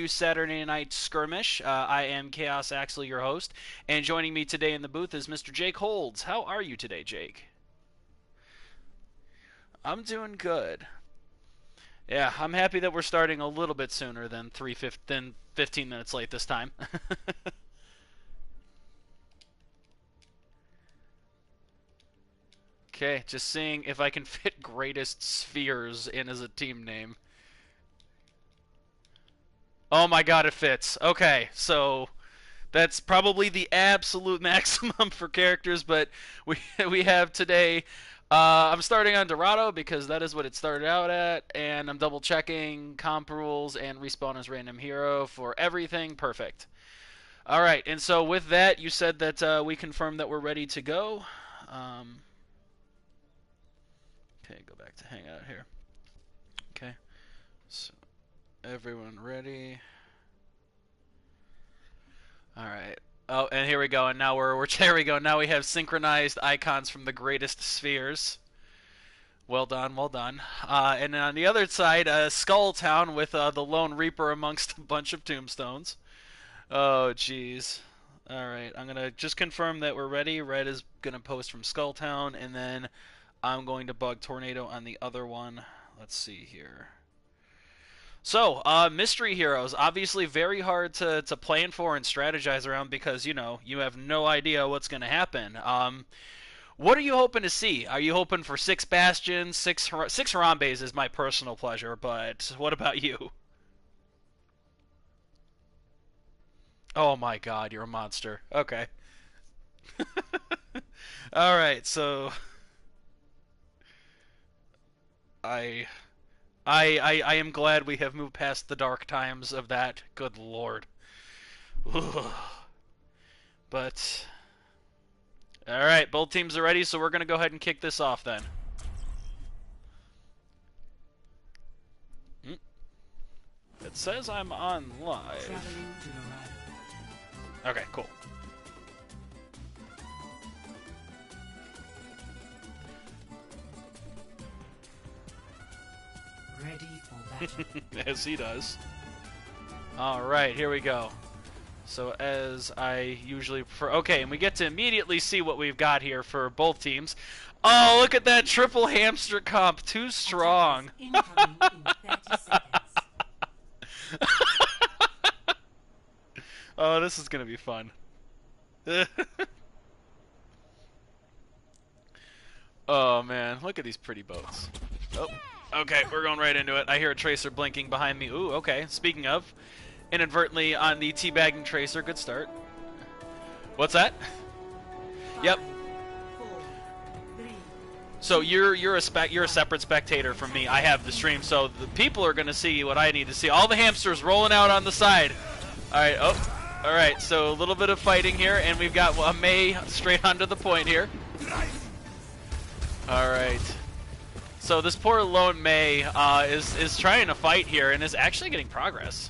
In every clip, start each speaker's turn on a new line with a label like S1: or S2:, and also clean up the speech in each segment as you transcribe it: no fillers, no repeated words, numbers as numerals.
S1: Saturday Night Skirmish. I am Chaos Axley, your host, and joining me today in the booth is Mr. Jake Holds. How are you today, Jake? I'm doing good. Yeah, I'm happy that we're starting a little bit sooner than 15 minutes late this time. Okay, just seeing if I can fit Greatest Spheres in as a team name. Oh my god, it fits. Okay, so that's probably the absolute maximum for characters, but we we have today. I'm starting on Dorado because that is what it started out at, and I'm double checking comp rules and respawn as random hero for everything. Perfect. All right, and so with that, you said that we confirmed that we're ready to go. Um, okay, go back to hangout here. Okay, so everyone ready? All right. Oh, and here we go. And now we're here we go. Now we have synchronized icons from the Greatest Spheres. Well done, well done. And then on the other side, Skull Town with the Lone Reaper amongst a bunch of tombstones. Oh, jeez. All right, I'm gonna just confirm that we're ready. Red is gonna post from Skull Town, and then I'm going to bug Tornado on the other one. Let's see here. So, mystery heroes, obviously very hard to plan for and strategize around because, you have no idea what's going to happen. What are you hoping to see? Are you hoping for six Bastions, six Harambes is my personal pleasure, but what about you? Oh my god, you're a monster. Okay. Alright, so I I am glad we have moved past the dark times of that. Good lord. But all right, both teams are ready, so we're gonna go ahead and kick this off then. It says I'm on live. Okay, cool.
S2: Ready for battle.
S1: As he does. Alright, here we go. So as I usually prefer... Okay, and we get to immediately see what we've got here for both teams. Oh, look at that triple hamster comp. Too strong.
S2: Incoming in 30 seconds.
S1: Oh, this is going to be fun. Oh, man. Look at these pretty boats. Oh. Okay, we're going right into it. I hear a tracer blinking behind me. Ooh, okay. Speaking of, inadvertently on the teabagging tracer. Good start. What's that? Yep.
S2: 4, 3,
S1: So you're a separate spectator from me. I have the stream, so the people are gonna see what I need to see. All the hamsters rolling out on the side. All right. Oh. All right. So a little bit of fighting here, and we've got a May straight onto the point here. All right. So this poor lone May is trying to fight here and is actually getting progress.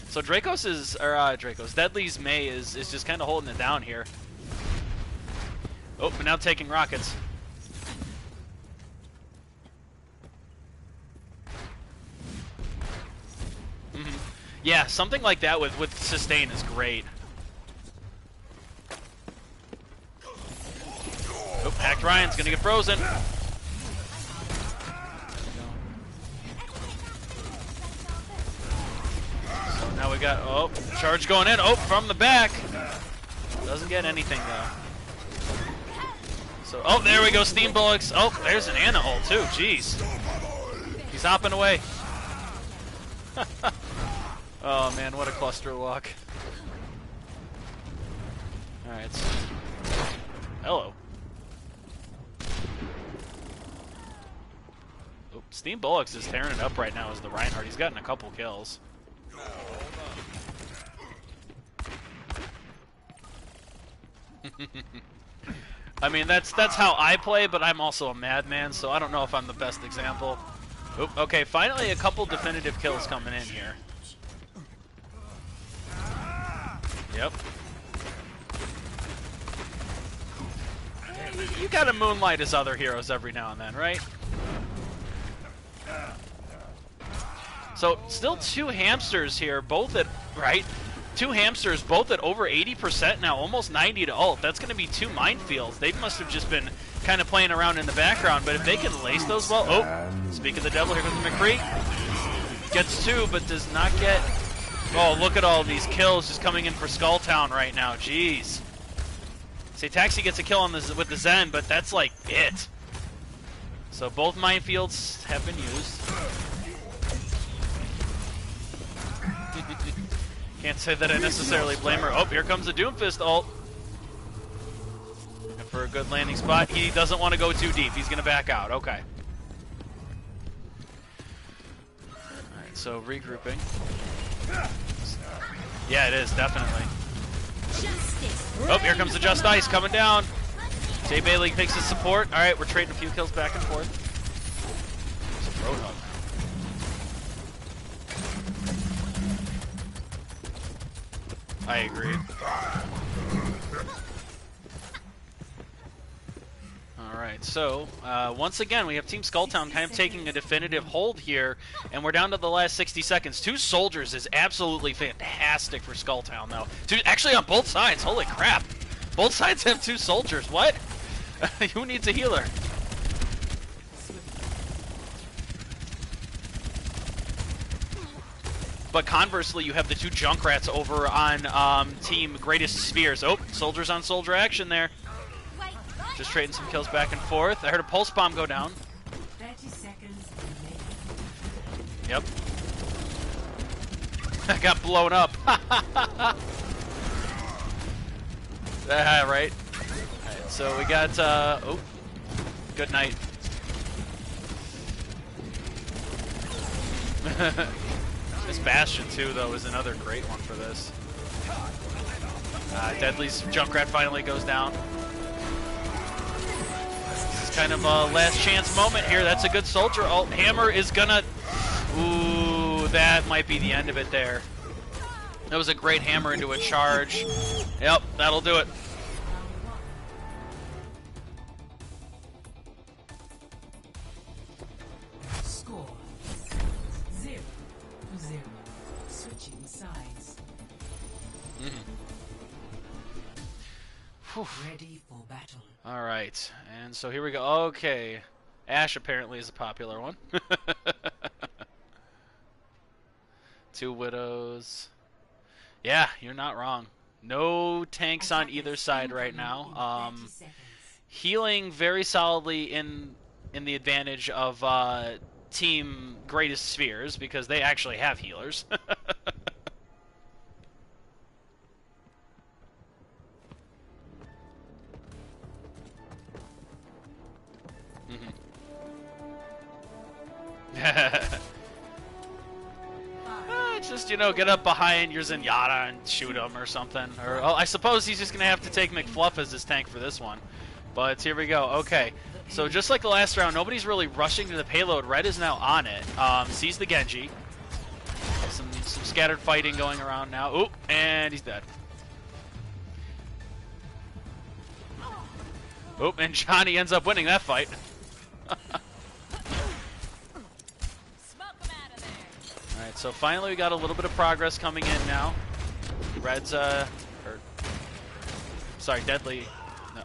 S1: So Deadly's May is just kind of holding it down here. Oh, but now taking rockets. Yeah, something like that with sustain is great. Oh, Act Ryan's gonna get frozen. Now we got, oh, charge going in. Oh, from the back. Doesn't get anything, though. So, oh, there we go, Steam Bullocks. Oh, there's an Anna hole, too. Jeez. He's hopping away. Oh, man, what a cluster walk. All right. So. Hello. Oh, Steam Bullocks is tearing it up right now as the Reinhardt. He's gotten a couple kills. I mean, that's how I play, but I'm also a madman, so I don't know if I'm the best example. Oop, okay, finally a couple definitive kills coming in here. Yep. You gotta moonlight as other heroes every now and then, right? So still two hamsters here, both at, right? Two hamsters, both at over 80% now, almost 90 to ult. That's going to be two minefields. They must have just been kind of playing around in the background, but if they can lace those well... Oh, speak of the devil, here comes McCree. Gets two, but does not get... Oh, look at all these kills just coming in for Skulltown right now. Jeez. Say, Taxi gets a kill on this with the Zen, but that's like it. So both minefields have been used. Can't say that I necessarily blame her. Oh, here comes the Doomfist ult. And for a good landing spot, he doesn't want to go too deep. He's going to back out. Okay. Alright, so regrouping. Yeah, it is, definitely. Oh, here comes the Just Ice coming down. Jay Bailey takes his support. Alright, we're trading a few kills back and forth. Some Roadhog. I agree. Alright, so once again we have Team Skulltown kind of taking a definitive hold here, and we're down to the last 60 seconds. Two soldiers is absolutely fantastic for Skulltown, though. Actually on both sides, holy crap. Both sides have two soldiers, what? Who needs a healer? But conversely, you have the two Junkrats over on Team Greatest Spheres. Oh, soldiers on soldier action there. Just trading some kills back and forth. I heard a pulse bomb go down.
S2: 30 seconds.
S1: Yep. I got blown up. Right. Alright, so we got, oh, good night. This Bastion, too, though, is another great one for this. Deadly's Junkrat finally goes down. This is kind of a last chance moment here. That's a good soldier ult. Hammer is gonna... Ooh, that might be the end of it there. That was a great hammer into a charge. Yep, that'll do it.
S2: Score 0-0. Switching sides. Ready for battle.
S1: All right, and so here we go. Okay, Ashe apparently is a popular one. Two Widows. Yeah, you're not wrong. No tanks on either side right now. Healing very solidly in the advantage of Team Greatest Spheres because they actually have healers. Just, you know, get up behind your Zenyatta and shoot him or something. Or I suppose he's just going to have to take McFluff as his tank for this one. But here we go. Okay. So just like the last round, nobody's really rushing to the payload. Red is now on it. Sees the Genji. Some scattered fighting going around now. Oop, and he's dead. Oop, and Johnny ends up winning that fight. Alright, so finally we got a little bit of progress coming in now. Red's, sorry, Deadly. No.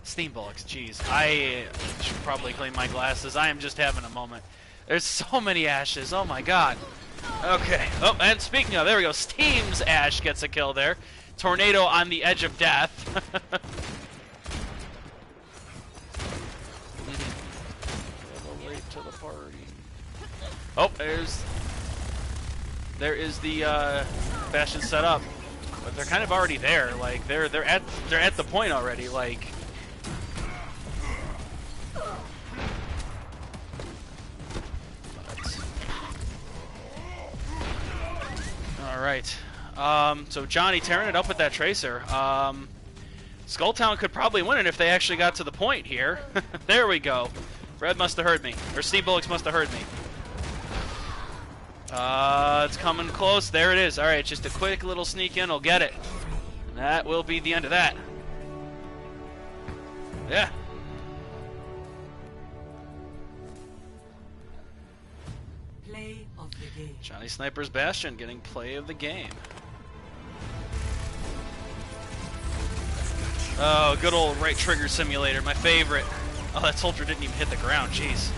S1: Steam Bullocks, jeez. I should probably clean my glasses. I am just having a moment. There's so many Ashes, oh my god. Okay, oh, and speaking of, there we go. Steam's Ashe gets a kill there. Tornado on the edge of death. Late to the party. Oh, there is the Bastion set up, but they're kind of already there. Like they're at the point already. Like, all right. So Johnny tearing it up with that Tracer. Skulltown could probably win it if they actually got to the point here. There we go. Red must have heard me, or Steam Bullocks must have heard me. It's coming close. There it is. All right, just a quick little sneak in. I'll get it. And that will be the end of that. Yeah.
S2: Play of the game.
S1: Johnny Sniper's Bastion getting play of the game. Oh, good old right trigger simulator, my favorite. Oh, that soldier didn't even hit the ground, jeez.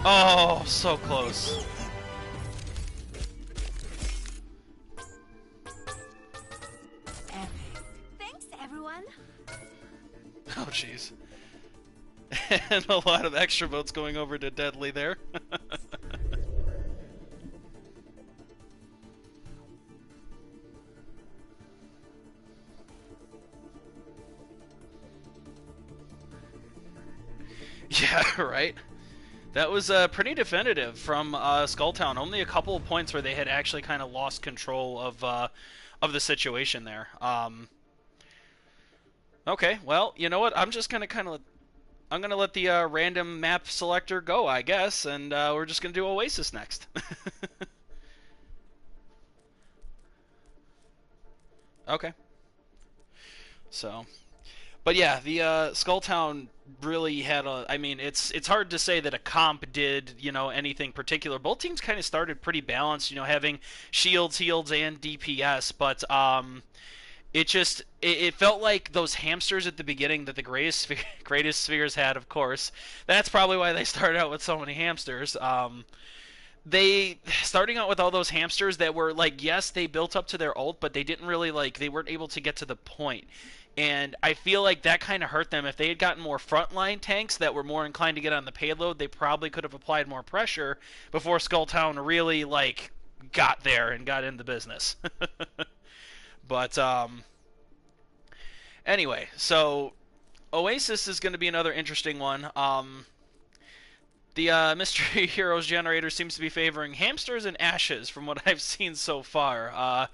S1: Oh, so close.
S2: Epic.
S3: Thanks, everyone.
S1: Oh, jeez. And a lot of extra votes going over to Deadly there. Yeah, right. That was pretty definitive from Skulltown. Only a couple of points where they had actually kind of lost control of the situation there. Okay, well, you know what? I'm just gonna I'm gonna let the random map selector go, I guess, and we're just gonna do Oasis next. Okay. So. But yeah, the Skulltown really had a. I mean, it's hard to say that a comp did anything particular. Both teams kind of started pretty balanced, having shields, heals, and DPS. But it felt like those hamsters at the beginning that the greatest spheres had. Of course, that's probably why they started out with so many hamsters. They starting out with all those hamsters that were like, yes, they built up to their ult, but they didn't really they weren't able to get to the point. And I feel like that kind of hurt them. If they had gotten more frontline tanks that were more inclined to get on the payload, they probably could have applied more pressure before Skulltown really got there and got in the business. But anyway, so Oasis is going to be another interesting one. The Mystery Heroes generator seems to be favoring hamsters and ashes from what I've seen so far.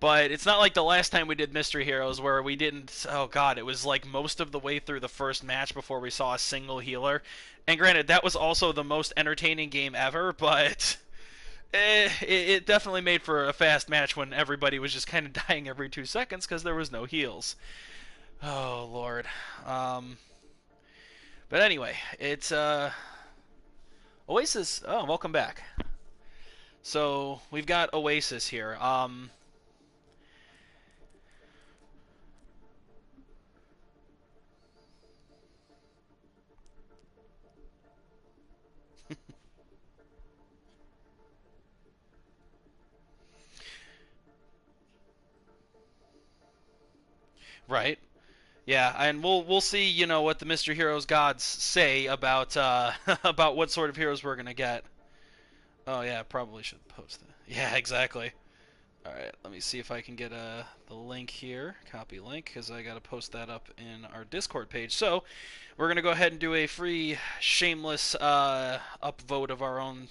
S1: But it's not like the last time we did Mystery Heroes where we didn't. Oh god, it was like most of the way through the first match before we saw a single healer. And granted, that was also the most entertaining game ever, but it definitely made for a fast match when everybody was just kind of dying every 2 seconds because there was no heals. Oh lord. But anyway, it's Oasis. Oh, welcome back. So we've got Oasis here. Right. Yeah, and we'll see, what the Mr. Heroes gods say about about what sort of heroes we're gonna get. Oh yeah, probably should post it. Yeah, exactly. All right, let me see if I can get the link here. Copy link, because I gotta post that up in our Discord page. So we're gonna go ahead and do a free, shameless upvote of our own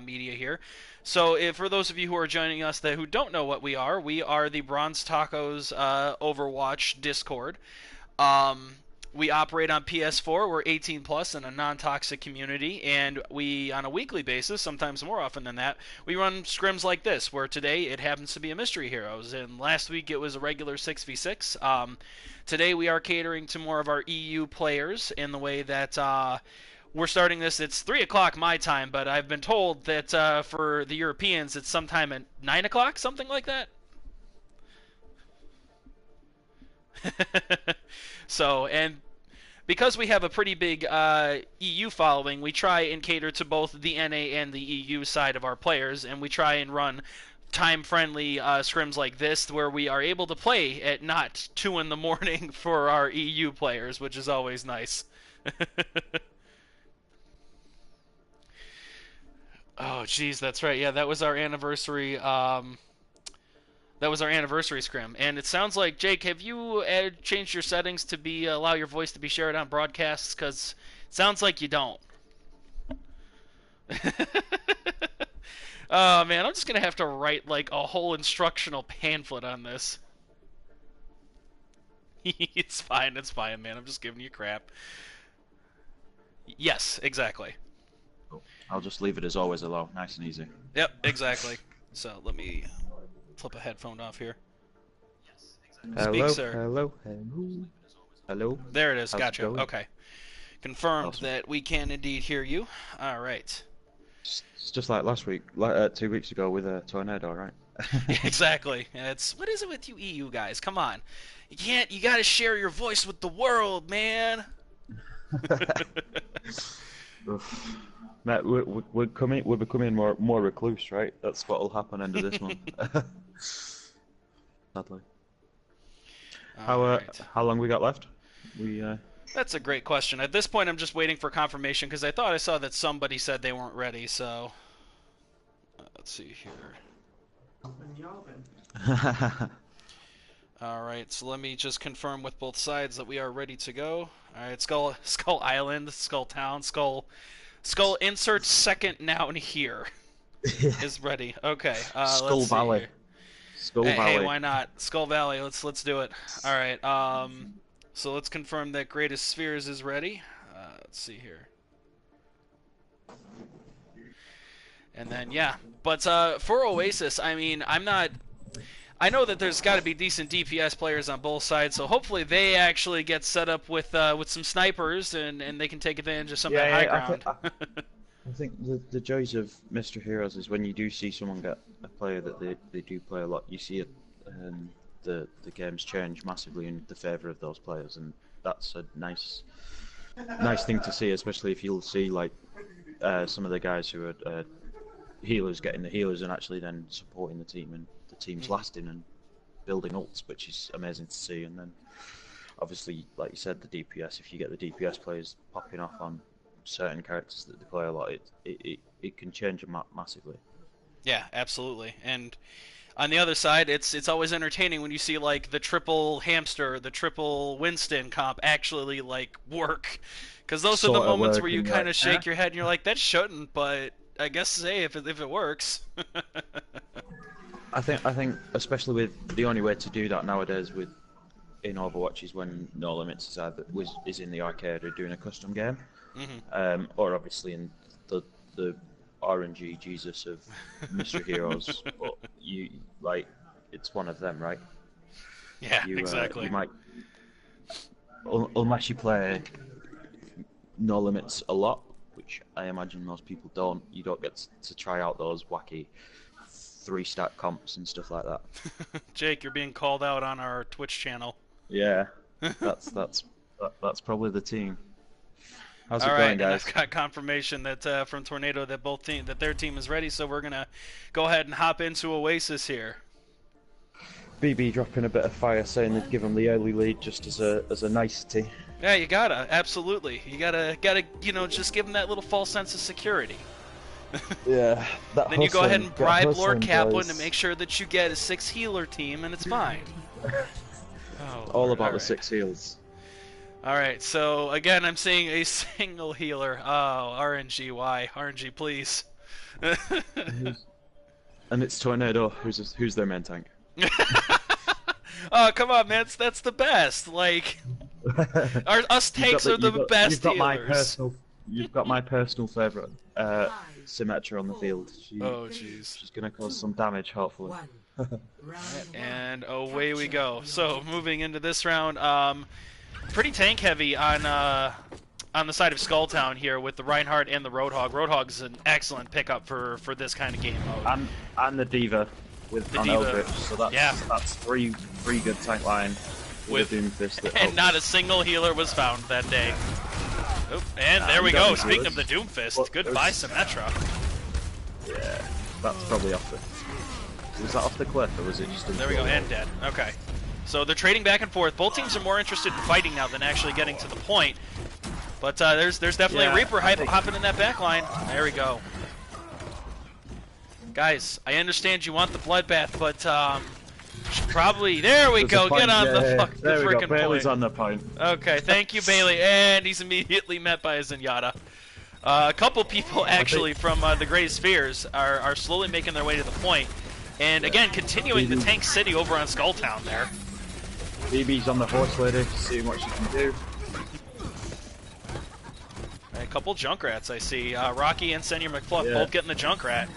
S1: media here. So, for those of you who are joining us who don't know what we are the Bronze Tacos Overwatch Discord. We operate on PS4. We're 18 plus in a non-toxic community, and we, on a weekly basis, sometimes more often than that, we run scrims like this. Where today it happens to be a Mystery Heroes, and last week it was a regular 6v6. Today we are catering to more of our EU players in the way that we're starting this. It's 3 o'clock my time, but I've been told that for the Europeans it's sometime at 9 o'clock, something like that. So, and because we have a pretty big EU following, we try and cater to both the NA and the EU side of our players, and we try and run time-friendly scrims like this where we are able to play at not 2 in the morning for our EU players, which is always nice. Oh, geez, that's right. Yeah, that was our anniversary. That was our anniversary scrim, and it sounds like, Jake, have you changed your settings to be allow your voice to be shared on broadcasts? Because it sounds like you don't. Oh man, I'm just gonna have to write like a whole instructional pamphlet on this. It's fine, man. I'm just giving you crap. Yes, exactly.
S4: Cool. I'll just leave it as always allow. Nice and easy.
S1: Yep, exactly. So let me flip a headphone off here.
S5: Hello,
S1: Speak, sir.
S5: hello, hello, hello.
S1: There it is.
S5: How's it
S1: Gotcha.
S5: going?
S1: Okay. Confirmed
S4: Awesome.
S1: that we can indeed hear you. All right.
S4: It's just like last week, 2 weeks ago with a tornado, right?
S1: Exactly. It's what is it with you EU guys? Come on, you can't. You gotta share your voice with the world, man.
S4: Oof. Matt, we're becoming more recluse, right? That's what'll happen end of this month. Sadly.
S1: All right.
S4: How long we got left?
S1: That's a great question. At this point, I'm just waiting for confirmation because I thought I saw that somebody said they weren't ready. So let's see here. All right, so let me just confirm with both sides that we are ready to go. All right, Skull Island, Skull Town, Skull insert second noun here is ready. Okay,
S4: Skull
S1: let's see
S4: Valley.
S1: here.
S4: Skull
S1: Hey,
S4: Valley.
S1: why not? Skull Valley. Let's do it. All right. So let's confirm that Greatest Spheres is ready. Let's see here. And then yeah, but for Oasis, I mean, I know that there's got to be decent DPS players on both sides, so hopefully they actually get set up with some snipers and they can take advantage of some of that high ground.
S4: I think the joys of Mr. Heroes is when you do see someone get a player that they do play a lot, you see it, the games change massively in the favour of those players, and that's a nice thing to see, especially if you'll see like some of the guys who are healers getting the healers and actually then supporting the team, and the team's lasting and building ults, which is amazing to see. And then obviously, like you said, the DPS, if you get the DPS players popping off on certain characters that they play a lot, it can change them massively.
S1: Yeah, absolutely. And on the other side, it's always entertaining when you see like the triple hamster, the triple Winston comp actually like work, because those are the moments where you kind of shake your head and you're like, that shouldn't, but I guess hey, if it works.
S4: I think especially with the only way to do that nowadays in Overwatch is when No Limits is in the arcade or doing a custom game, or obviously in the RNG Jesus of Mr. Heroes, but it's one of them, right?
S1: Yeah, exactly.
S4: You might, unless you play No Limits a lot, which I imagine most people don't. You don't get to try out those wacky 3-stat comps and stuff like that.
S1: Jake, you're being called out on our Twitch channel.
S4: Yeah, that's probably the team. How's it
S1: All
S4: going,
S1: right,
S4: guys?
S1: and I've got confirmation that from Tornado that their team is ready, so we're gonna go ahead and hop into Oasis here.
S4: BB dropping a bit of fire, saying they'd give him the early lead just as a nicety.
S1: Yeah, you gotta, absolutely. You gotta, just give them that little false sense of security.
S4: Yeah.
S1: Then you go ahead and bribe Lord Kaplan to make sure that you get a 6 healer team, and it's fine.
S4: All about the 6 heals.
S1: Alright, so again, I'm seeing a single healer. Oh, RNG, why? RNG, please.
S4: And it's Tornado, who's their main tank.
S1: Oh, come on, man, that's the best. Like, us tanks are the best healers.
S4: You've got my personal favourite, Symmetra on the field.
S1: Oh, jeez.
S4: She's gonna cause some damage, hopefully.
S1: And away we go. So, moving into this round, pretty tank heavy on the side of Skulltown here with the Reinhardt and the Roadhog. Roadhog is an excellent pickup for this kind of game mode.
S4: And the Diva with the Eldritch, so that's three good tank line with Doomfist.
S1: And not a single healer was found that day. Oop, and there we go. Speaking of the Doomfist, goodbye Symmetra.
S4: Yeah, that's probably off the... Was that off the cliff, or was it just...
S1: There we go, and dead. Okay. So they're trading back and forth. Both teams are more interested in fighting now than actually getting to the point. But there's definitely a Reaper hopping in that back line. There we go. Guys, I understand you want the bloodbath, but should probably... There we go, get on the freaking point.
S4: Bailey's on the point.
S1: Okay, thank you, Bailey. And he's immediately met by a Zenyatta. A couple people, actually, from the Greatest Spheres are slowly making their way to the point. And again, continuing the tank city over on Skulltown there.
S4: BB's on the horse lady, seeing what she can do.
S1: A couple Junkrats I see. Rocky and Senior McFluff both getting the Junkrat.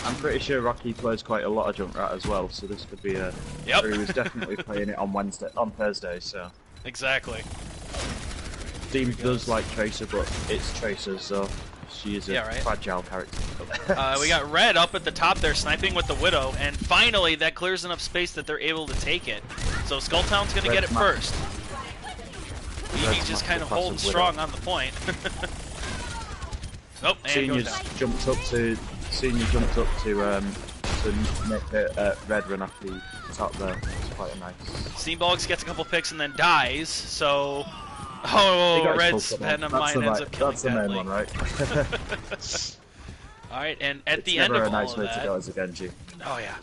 S4: I'm pretty sure Rocky plays quite a lot of Junkrat as well, so this could be a...
S1: Yep.
S4: Or he was definitely playing it on Thursday, so...
S1: Exactly.
S4: Team does like Tracer, but it's Tracer, so She is a
S1: Yeah, right.
S4: fragile character.
S1: We got Red up at the top there, sniping with the Widow, and finally that clears enough space that they're able to take it. So Skulltown's going to get it first. BB just kind of holding strong on the point. Oh, and
S4: Senior's
S1: goes down.
S4: jumped up to make the Red run off the top there. It's quite a nice.
S1: Steambogs gets a couple picks and then dies, so...
S4: He
S1: Oh,
S4: got his
S1: Red's
S4: full
S1: Venom
S4: That's
S1: Mine
S4: the
S1: ends
S4: right-
S1: up killing
S4: That's the main
S1: Deadly.
S4: one, right?
S1: Alright, and at
S4: It's
S1: the end
S4: never
S1: of
S4: a
S1: all
S4: nice
S1: of
S4: way to
S1: that...
S4: go as a Genji.
S1: Oh, yeah.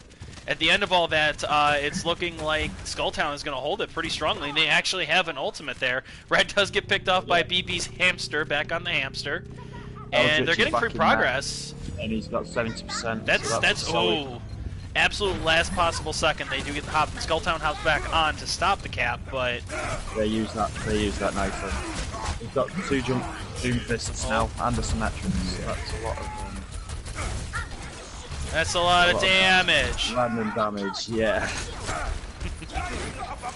S1: At the end of all that, it's looking like Skulltown is going to hold it pretty strongly. They actually have an ultimate there. Red does get picked off by BB's hamster, back on the hamster. And they're getting free progress.
S4: And he's got 70%.
S1: That's
S4: solid.
S1: absolute last possible second. They do get the hop, and Skulltown hops back on to stop the cap, but...
S4: They use that nicely. He's got 2 Doom Fists now, and a Symmetric, so that's a lot of...
S1: That's a lot of damage.
S4: Random damage, yeah.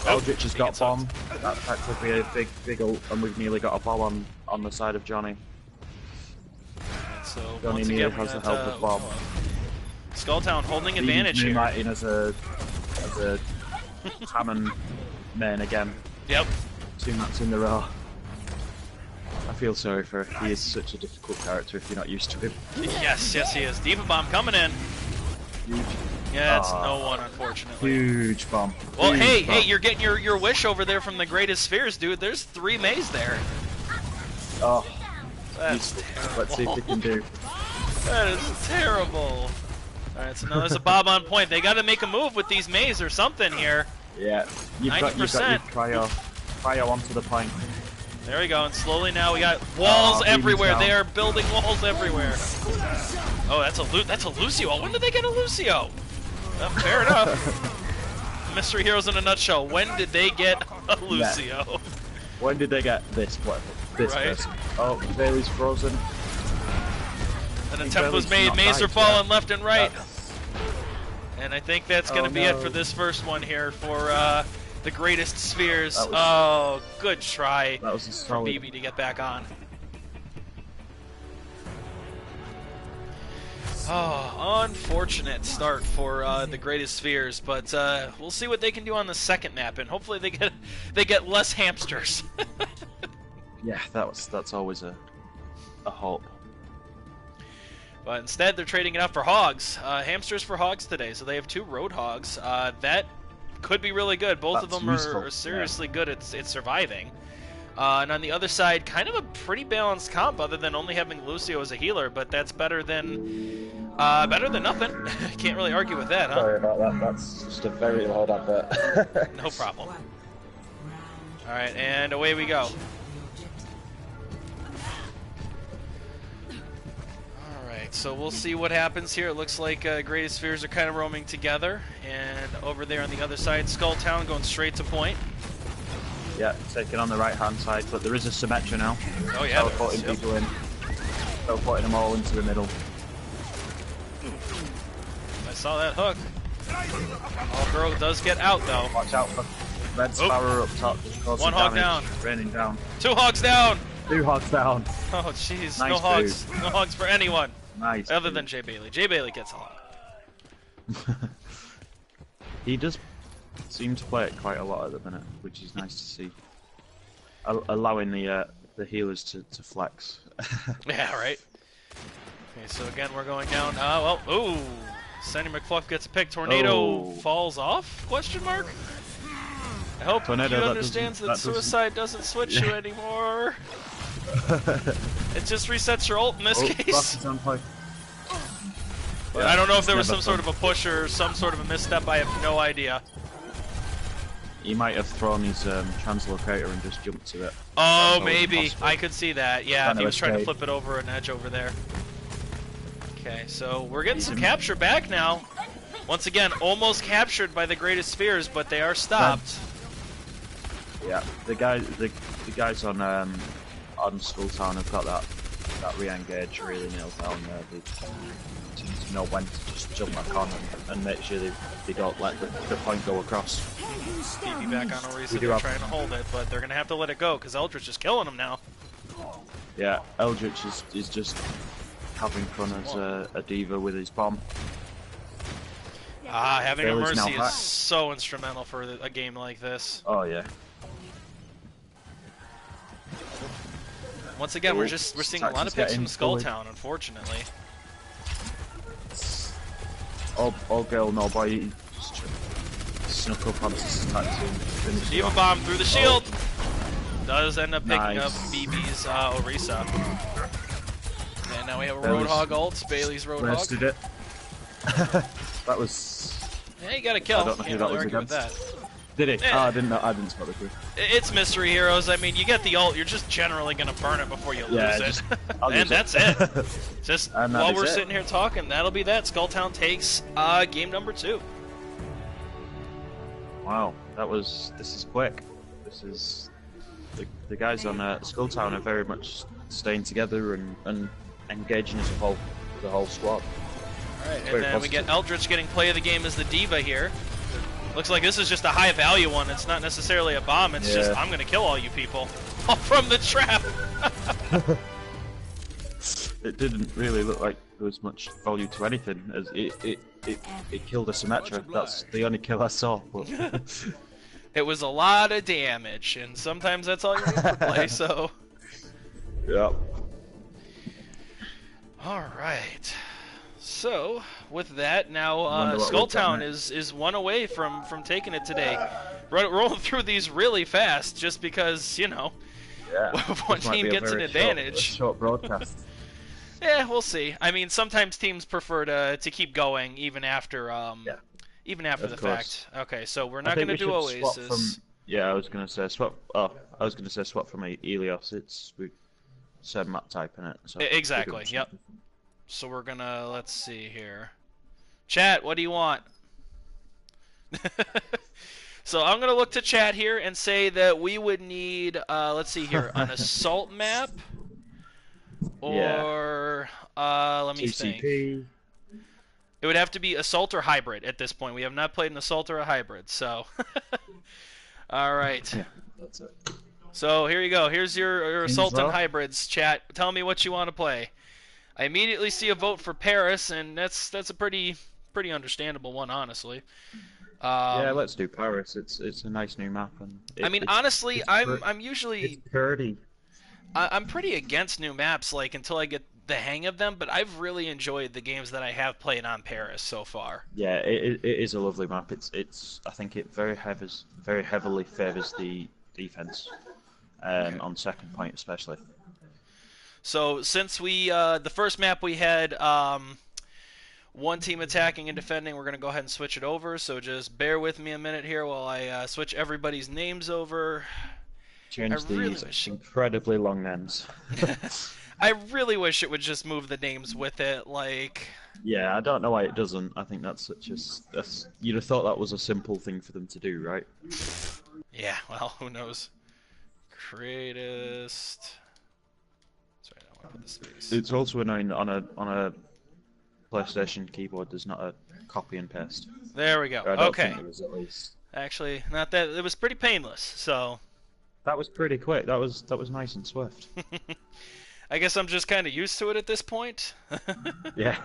S4: Eldritch has got bomb. That could be a big ult, and we've nearly got a bomb on the side of Johnny.
S1: So
S4: Johnny
S1: once
S4: nearly
S1: again,
S4: has the help of bomb.
S1: Skulltown holding advantage here.
S4: Moonlighting as a Hammond main again.
S1: Yep.
S4: 2 maps in a row. I feel sorry for him. He is such a difficult character if you're not used to him.
S1: Yes, he is. Diva Bomb coming in.
S4: Huge,
S1: Yeah, it's no one, unfortunately.
S4: huge bomb.
S1: Well,
S4: Huge
S1: hey,
S4: bomb.
S1: you're getting your wish over there from the greatest spheres, dude. There's 3 Mays there.
S4: Oh,
S1: That's terrible.
S4: let's see if they can do.
S1: That is terrible. Alright, so now there's a Bob on point. They got to make a move with these Mays or something here.
S4: Yeah, you've got your
S1: 90%.
S4: cryo onto the point.
S1: There we go, and slowly now we got walls
S4: Oh,
S1: everywhere.
S4: down.
S1: They are building walls everywhere. Oh, that's a Lucio. When did they get a Lucio? Fair enough. Mystery Heroes in a nutshell. When did they get a Lucio?
S4: When did they get this
S1: Right.
S4: person? Oh, Bailey's frozen.
S1: An
S4: Think
S1: attempt was
S4: Bailey's
S1: made.
S4: not
S1: Mays are
S4: died
S1: falling
S4: yet.
S1: left and right.
S4: That's-
S1: And I think that's going to
S4: Oh,
S1: be it
S4: no.
S1: for this first one here for the greatest spheres.
S4: That was-
S1: Oh, good try
S4: That was a
S1: from
S4: solid.
S1: BB to get back on. Oh, unfortunate start for the greatest spheres, but we'll see what they can do on the second map, and hopefully they get less hamsters.
S4: Yeah, that's always a hope.
S1: But instead, they're trading it out for hogs. Hamsters for hogs today, so they have 2 road hogs. That could be really good. Both of
S4: That's
S1: them
S4: useful,
S1: are seriously good at surviving. And on the other side, kind of a pretty balanced comp, other than only having Lucio as a healer, but that's better than nothing. Can't really argue with that, huh?
S4: Sorry about that. That's just a very loud advert.
S1: No problem. All right, and away we go. Alright, so we'll see what happens here. It looks like Greatest Spheres are kind of roaming together. And over there on the other side, Skulltown going straight to point.
S4: Yeah, taking on the right hand side, but there is a Symmetra now.
S1: Oh yeah, there
S4: Teleporting
S1: is, yep.
S4: people in. Teleporting them all into the middle.
S1: I saw that hook. All girl does get out though.
S4: Watch out for Red Sparrow up top. Causing
S1: 1 hog
S4: damage.
S1: down.
S4: Raining down.
S1: 2 hogs down!
S4: 2 hogs down.
S1: Oh jeez,
S4: Nice
S1: no hogs. No hogs for anyone.
S4: Nice.
S1: Other
S4: dude.
S1: than Jay Bailey. Jay Bailey gets a hog.
S4: He does seem to play it quite a lot at the minute, which is nice to see. Allowing the healers to flex.
S1: Yeah, right. Okay, so again we're going down. Well, ooh. Sandy McFluff gets a pick. Tornado
S4: Oh.
S1: falls off? Question mark? I hope
S4: Tornado,
S1: you
S4: that
S1: understands that,
S4: doesn't-
S1: suicide doesn't switch you anymore. It just resets your ult in this case.
S4: Rocket's on play.
S1: But I don't know if there was
S4: Never
S1: some sort of a push or some sort of a misstep. I have no idea.
S4: He might have thrown his translocator and just jumped to it.
S1: Oh,
S4: That's
S1: maybe.
S4: possible.
S1: I could see that. Yeah,
S4: Trying
S1: if he
S4: to
S1: was trying to
S4: escape.
S1: flip it over an edge over there. Okay, so we're getting some
S4: Decent.
S1: capture back now. Once again, almost captured by the greatest spheres, but they are stopped.
S4: Yeah, the guys on Skulltown have got that re-engage really nailed down there. They seem to know when to just jump back on and make sure they don't let the point go across.
S1: BB back on Orisa,
S4: We do
S1: they're
S4: have-
S1: trying to hold it, but they're going to have to let it go because Eldritch is killing them now.
S4: Yeah, Eldritch is just having fun as a diva with his bomb.
S1: Having a
S4: Bailey's now
S1: Mercy is
S4: hacked.
S1: so instrumental for a game like this.
S4: Oh yeah.
S1: Once again,
S4: Oh,
S1: we're seeing a lot of
S4: Tactics
S1: picks from
S4: getting bullied.
S1: Skulltown, unfortunately.
S4: All girl, no boy. He just snuck up onto his tattoo and finished it
S1: Diva
S4: off.
S1: Bomb through the shield! Does end up picking up
S4: Nice.
S1: BB's Orisa. And now we have a
S4: Bailey's
S1: Roadhog ult. Bailey's Roadhog.
S4: Blasted it. That was.
S1: Yeah, you got a kill.
S4: I don't know who
S1: Can't
S4: that
S1: really
S4: was
S1: argue with that.
S4: against. Did he?
S1: Yeah.
S4: Oh, I didn't know. I didn't spot the crew.
S1: It's Mystery Heroes. I mean, you get the ult, you're just generally going to burn it before you
S4: Yeah,
S1: lose it.
S4: just- I'll
S1: And
S4: use it.
S1: that's it. Just
S4: And that
S1: while
S4: is
S1: we're
S4: it.
S1: sitting here talking, that'll be that. Skulltown takes game number 2.
S4: Wow, this is quick. This is the guys on Skulltown are very much staying together and engaging as a whole, the whole squad.
S1: Alright, and
S4: Very
S1: then we get
S4: positive.
S1: Eldritch getting play of the game as the diva here. Looks like this is just a high value one. It's not necessarily a bomb, it's just
S4: Yeah.
S1: I'm gonna kill all you people. From the trap!
S4: It didn't really look like there was much value to anything, as it killed a Symmetra. That's the only kill I saw. But
S1: It was a lot of damage, and sometimes that's all you need for play, so.
S4: yeah.
S1: Alright. So, with that, now
S4: Wonder what we've
S1: Skulltown
S4: got
S1: is one away from taking it today. Rolling through these really fast just because, you know,
S4: Yeah.
S1: one
S4: This might
S1: team
S4: be a
S1: gets an
S4: very
S1: advantage.
S4: Short broadcast.
S1: Yeah, we'll see. I mean, sometimes teams prefer to keep going even after even after
S4: Of
S1: the
S4: course.
S1: fact. Okay, so we're
S4: I
S1: not
S4: think
S1: going to
S4: we
S1: do
S4: should swap
S1: Oasis.
S4: Yeah, I was gonna say swap. Oh, I was gonna say swap from Elios. It's same map type in it. So
S1: Exactly.
S4: we could-
S1: Yep. So we're gonna let's see here. Chat, what do you want? So I'm gonna look to chat here and say that we would need let's see here, an assault map or let me think.
S4: TCP.
S1: It would have to be assault or hybrid at this point. We have not played an assault or a hybrid, so all right.
S4: Yeah, that's it.
S1: So here you go. Here's your
S4: Seems
S1: assault and
S4: well.
S1: hybrids chat. Tell me what you want to play. I immediately see a vote for Paris, and that's a pretty understandable one, honestly.
S4: Yeah, let's do Paris. It's a nice new map, and
S1: I mean, honestly,
S4: it's
S1: I'm usually
S4: it's pretty.
S1: I'm pretty against new maps, like until I get the hang of them. But I've really enjoyed the games that I have played on Paris so far.
S4: Yeah, it is a lovely map. It's I think it very heavily favors the defense, on second point especially.
S1: So since we the first map we had one team attacking and defending, we're gonna go ahead and switch it over. So just bear with me a minute here while I switch everybody's names over.
S4: Change
S1: I really
S4: these
S1: wish-
S4: incredibly long names.
S1: I really wish it would just move the names with it, like.
S4: Yeah, I don't know why it doesn't. I think that's you'd have thought that was a simple thing for them to do, right?
S1: Yeah, well, who knows? Greatest. Sorry, I don't want to put the space.
S4: It's also annoying that on a PlayStation keyboard there's not a copy and paste.
S1: There we go.
S4: I don't
S1: Okay.
S4: think there is, at least.
S1: Actually, not that. It was pretty painless, so.
S4: That was pretty quick. That was nice and swift.
S1: I guess I'm just kind of used to it at this point.
S4: Yeah.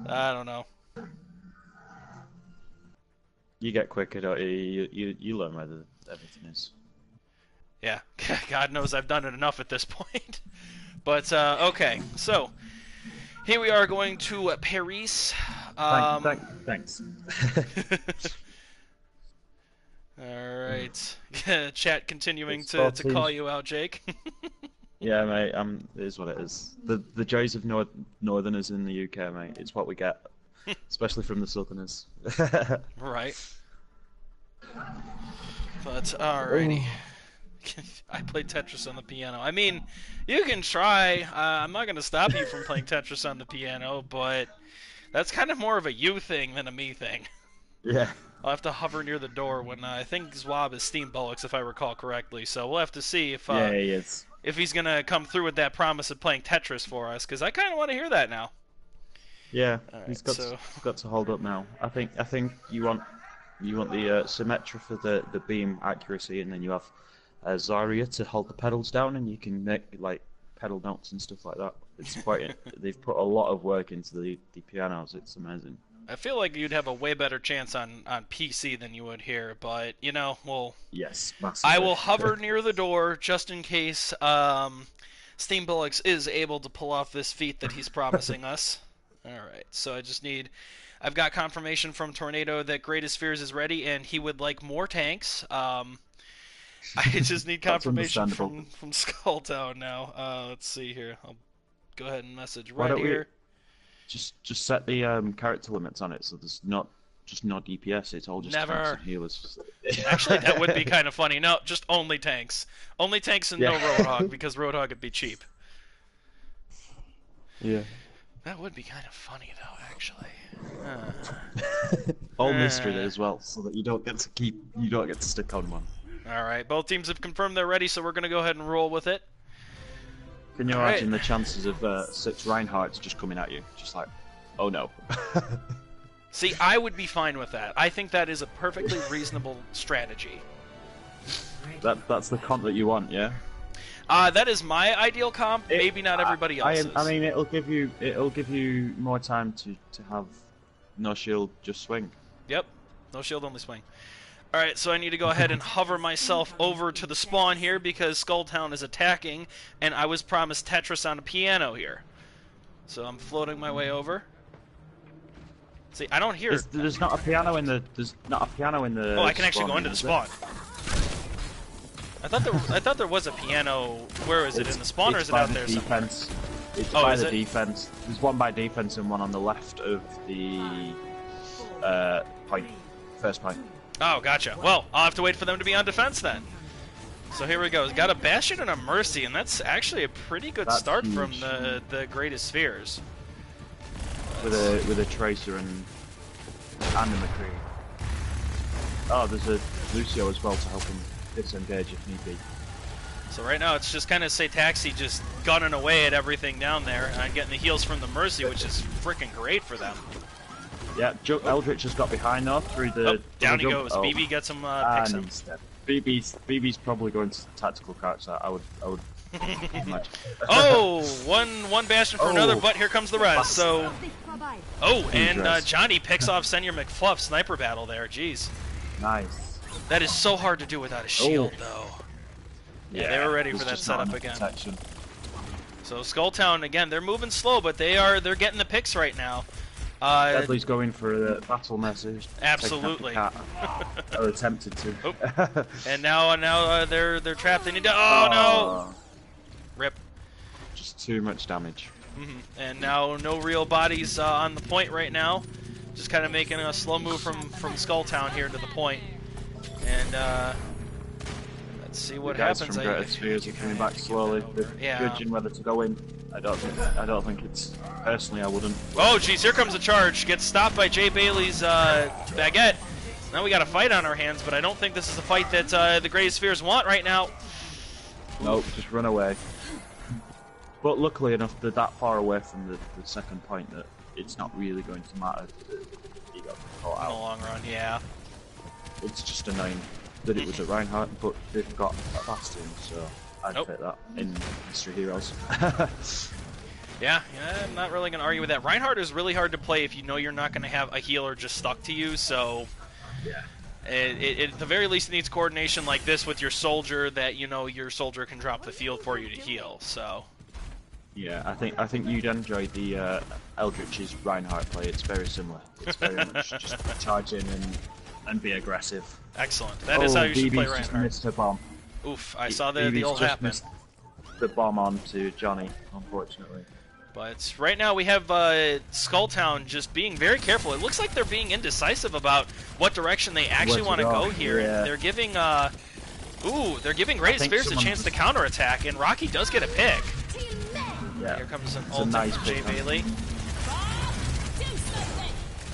S1: I don't know.
S4: You get quicker, don't you? You learn where everything is.
S1: Yeah, God knows I've done it enough at this point. But, okay, so, here we are going to Paris.
S4: Thanks.
S1: Alright. Chat continuing
S4: It's
S1: to
S4: 14.
S1: call you out, Jake.
S4: Yeah, mate. It is what it is. The joys of Northerners in the UK, mate. It's what we get, especially from the Southerners.
S1: Right. But, alrighty. I play Tetris on the piano. I mean, you can try. I'm not going to stop you from playing Tetris on the piano, but that's kind of more of a you thing than a me thing.
S4: Yeah.
S1: I'll have to hover near the door when I think Zwab is Steam Bullocks, if I recall correctly. So we'll have to see if
S4: Yeah, he is.
S1: if he's going to come through with that promise of playing Tetris for us, because I kind of want to hear that now.
S4: Yeah,
S1: Alright,
S4: he's got
S1: so-
S4: got to hold up now. I think you want the Symmetra for the beam accuracy, and then you have Zarya to hold the pedals down, and you can make like pedal notes and stuff like that. It's quite. They've put a lot of work into the pianos. It's amazing.
S1: I feel like you'd have a way better chance on PC than you would here, but you know,
S4: Yes,
S1: I
S4: massively.
S1: will hover near the door just in case Steam Bullocks is able to pull off this feat that he's promising us. All right, so I've got confirmation from Tornado that Greatest Fears is ready, and he would like more tanks. I just need
S4: That's
S1: confirmation
S4: understandable.
S1: from Skulltown now. Let's see here. I'll go ahead and message
S4: Why
S1: Red
S4: don't we
S1: here.
S4: just set the character limits on it so there's not just no DPS. It's all just tanks
S1: Never.
S4: and healers.
S1: Actually, that would be kind of funny. No, just only tanks. Only tanks and no
S4: Yeah.
S1: Roadhog, because Roadhog would be cheap.
S4: Yeah.
S1: That would be kind of funny, though, actually.
S4: All mystery as well, so that you don't get to stick on one.
S1: All right, both teams have confirmed they're ready, so we're going to go ahead and roll with it.
S4: Can you
S1: All right.
S4: imagine the chances of 6 Reinhardts just coming at you? Just like, oh no.
S1: See, I would be fine with that. I think that is a perfectly reasonable strategy.
S4: That's the comp that you want, yeah.
S1: That is my ideal comp. Maybe not everybody else's.
S4: I mean, it'll give you more time to have no shield, just swing.
S1: Yep. No shield, only swing. Alright, so I need to go ahead and hover myself over to the spawn here because Skulltown is attacking, and I was promised Tetris on a piano here. So I'm floating my way over. See, I don't hear...
S4: There's not a piano in the. There's not a piano in the.
S1: Oh, I can actually go
S4: spawn,
S1: into the
S4: is
S1: spawn. I thought there was a piano. Where is it? In the spawn, or is it out there somewhere?
S4: Defense. It's
S1: Oh,
S4: by
S1: is
S4: the
S1: it?
S4: defense. There's one by defense and one on the left of the point. First point.
S1: Oh, gotcha. Well, I'll have to wait for them to be on defense then. So here we go. Got a Bastion and a Mercy, and that's actually a pretty good
S4: That's
S1: start
S4: huge.
S1: from the Greatest Spheres.
S4: With a Tracer and a McCree. Oh, there's a Lucio as well to help him disengage if need be.
S1: So right now it's just kind of Taxi just gunning away at everything down there and getting the heals from the Mercy, which is freaking great for them.
S4: Yeah, Eldritch has got behind though through the.
S1: Oh, down he
S4: jump.
S1: goes.
S4: Oh,
S1: BB gets him,
S4: and
S1: picks him.
S4: he's dead. BB's probably going to tactical cards. I would imagine.
S1: Oh, one Bastion for another,
S4: Oh.
S1: but here comes the res. So, oh, and
S4: res.
S1: Johnny picks off Senior McFluff sniper battle there. Jeez,
S4: Nice.
S1: that is so hard to do without a shield, though. Yeah, they were ready
S4: there's
S1: for that
S4: just not
S1: setup
S4: enough
S1: again.
S4: protection.
S1: So Skulltown again, they're moving slow, but they're getting the picks right now.
S4: Deadly's going for the battle message.
S1: Absolutely.
S4: Or attempted to.
S1: Oh. And now they're trapped. They need to. Oh no! Rip.
S4: Just too much damage.
S1: And now no real bodies on the point right now. Just kind of making a slow move from Skulltown here to the point. And let's see what
S4: the guys
S1: happens.
S4: from Greater Spheres are coming back slowly. They're
S1: Yeah.
S4: judging whether to go in. I don't think it's. Personally, I wouldn't.
S1: Oh jeez, here comes a charge. Gets stopped by Jay Bailey's baguette. Now we got a fight on our hands, but I don't think this is a fight that the Greatest Spheres want right now.
S4: Nope, just run away. But luckily enough, they're that far away from the second point that it's not really going to matter that he got caught
S1: In the
S4: out.
S1: long run, yeah.
S4: It's just annoying that it was at Reinhardt, but they've got a Bastion, so I'd
S1: Nope.
S4: take that in Mystery Heroes.
S1: Yeah, I'm not really going to argue with that. Reinhardt is really hard to play if you know you're not going to have a healer just stuck to you, so...
S4: Yeah.
S1: It, at the very least, it needs coordination like this with your soldier that you know your soldier can drop the field for you to heal, so...
S4: Yeah, I think you'd enjoy the Eldritch's Reinhardt play. It's very similar. It's very much just charge in and be aggressive.
S1: Excellent. That is how you should play
S4: BB's just
S1: Reinhardt.
S4: missed her bomb.
S1: Oof, I saw the
S4: BB's
S1: old
S4: just
S1: happen.
S4: missed the bomb on to Johnny, unfortunately.
S1: But right now we have Skulltown just being very careful. It looks like they're being indecisive about what direction they actually
S4: Where
S1: want
S4: to
S1: to
S4: go,
S1: go here.
S4: yeah.
S1: And they're giving Great
S4: think
S1: Spheres a
S4: someone
S1: chance to
S4: just-
S1: counterattack, and Rocky does get a pick.
S4: Yeah.
S1: Here comes an
S4: It's a
S1: ult
S4: nice
S1: from Jay
S4: pick, huh?
S1: Bailey.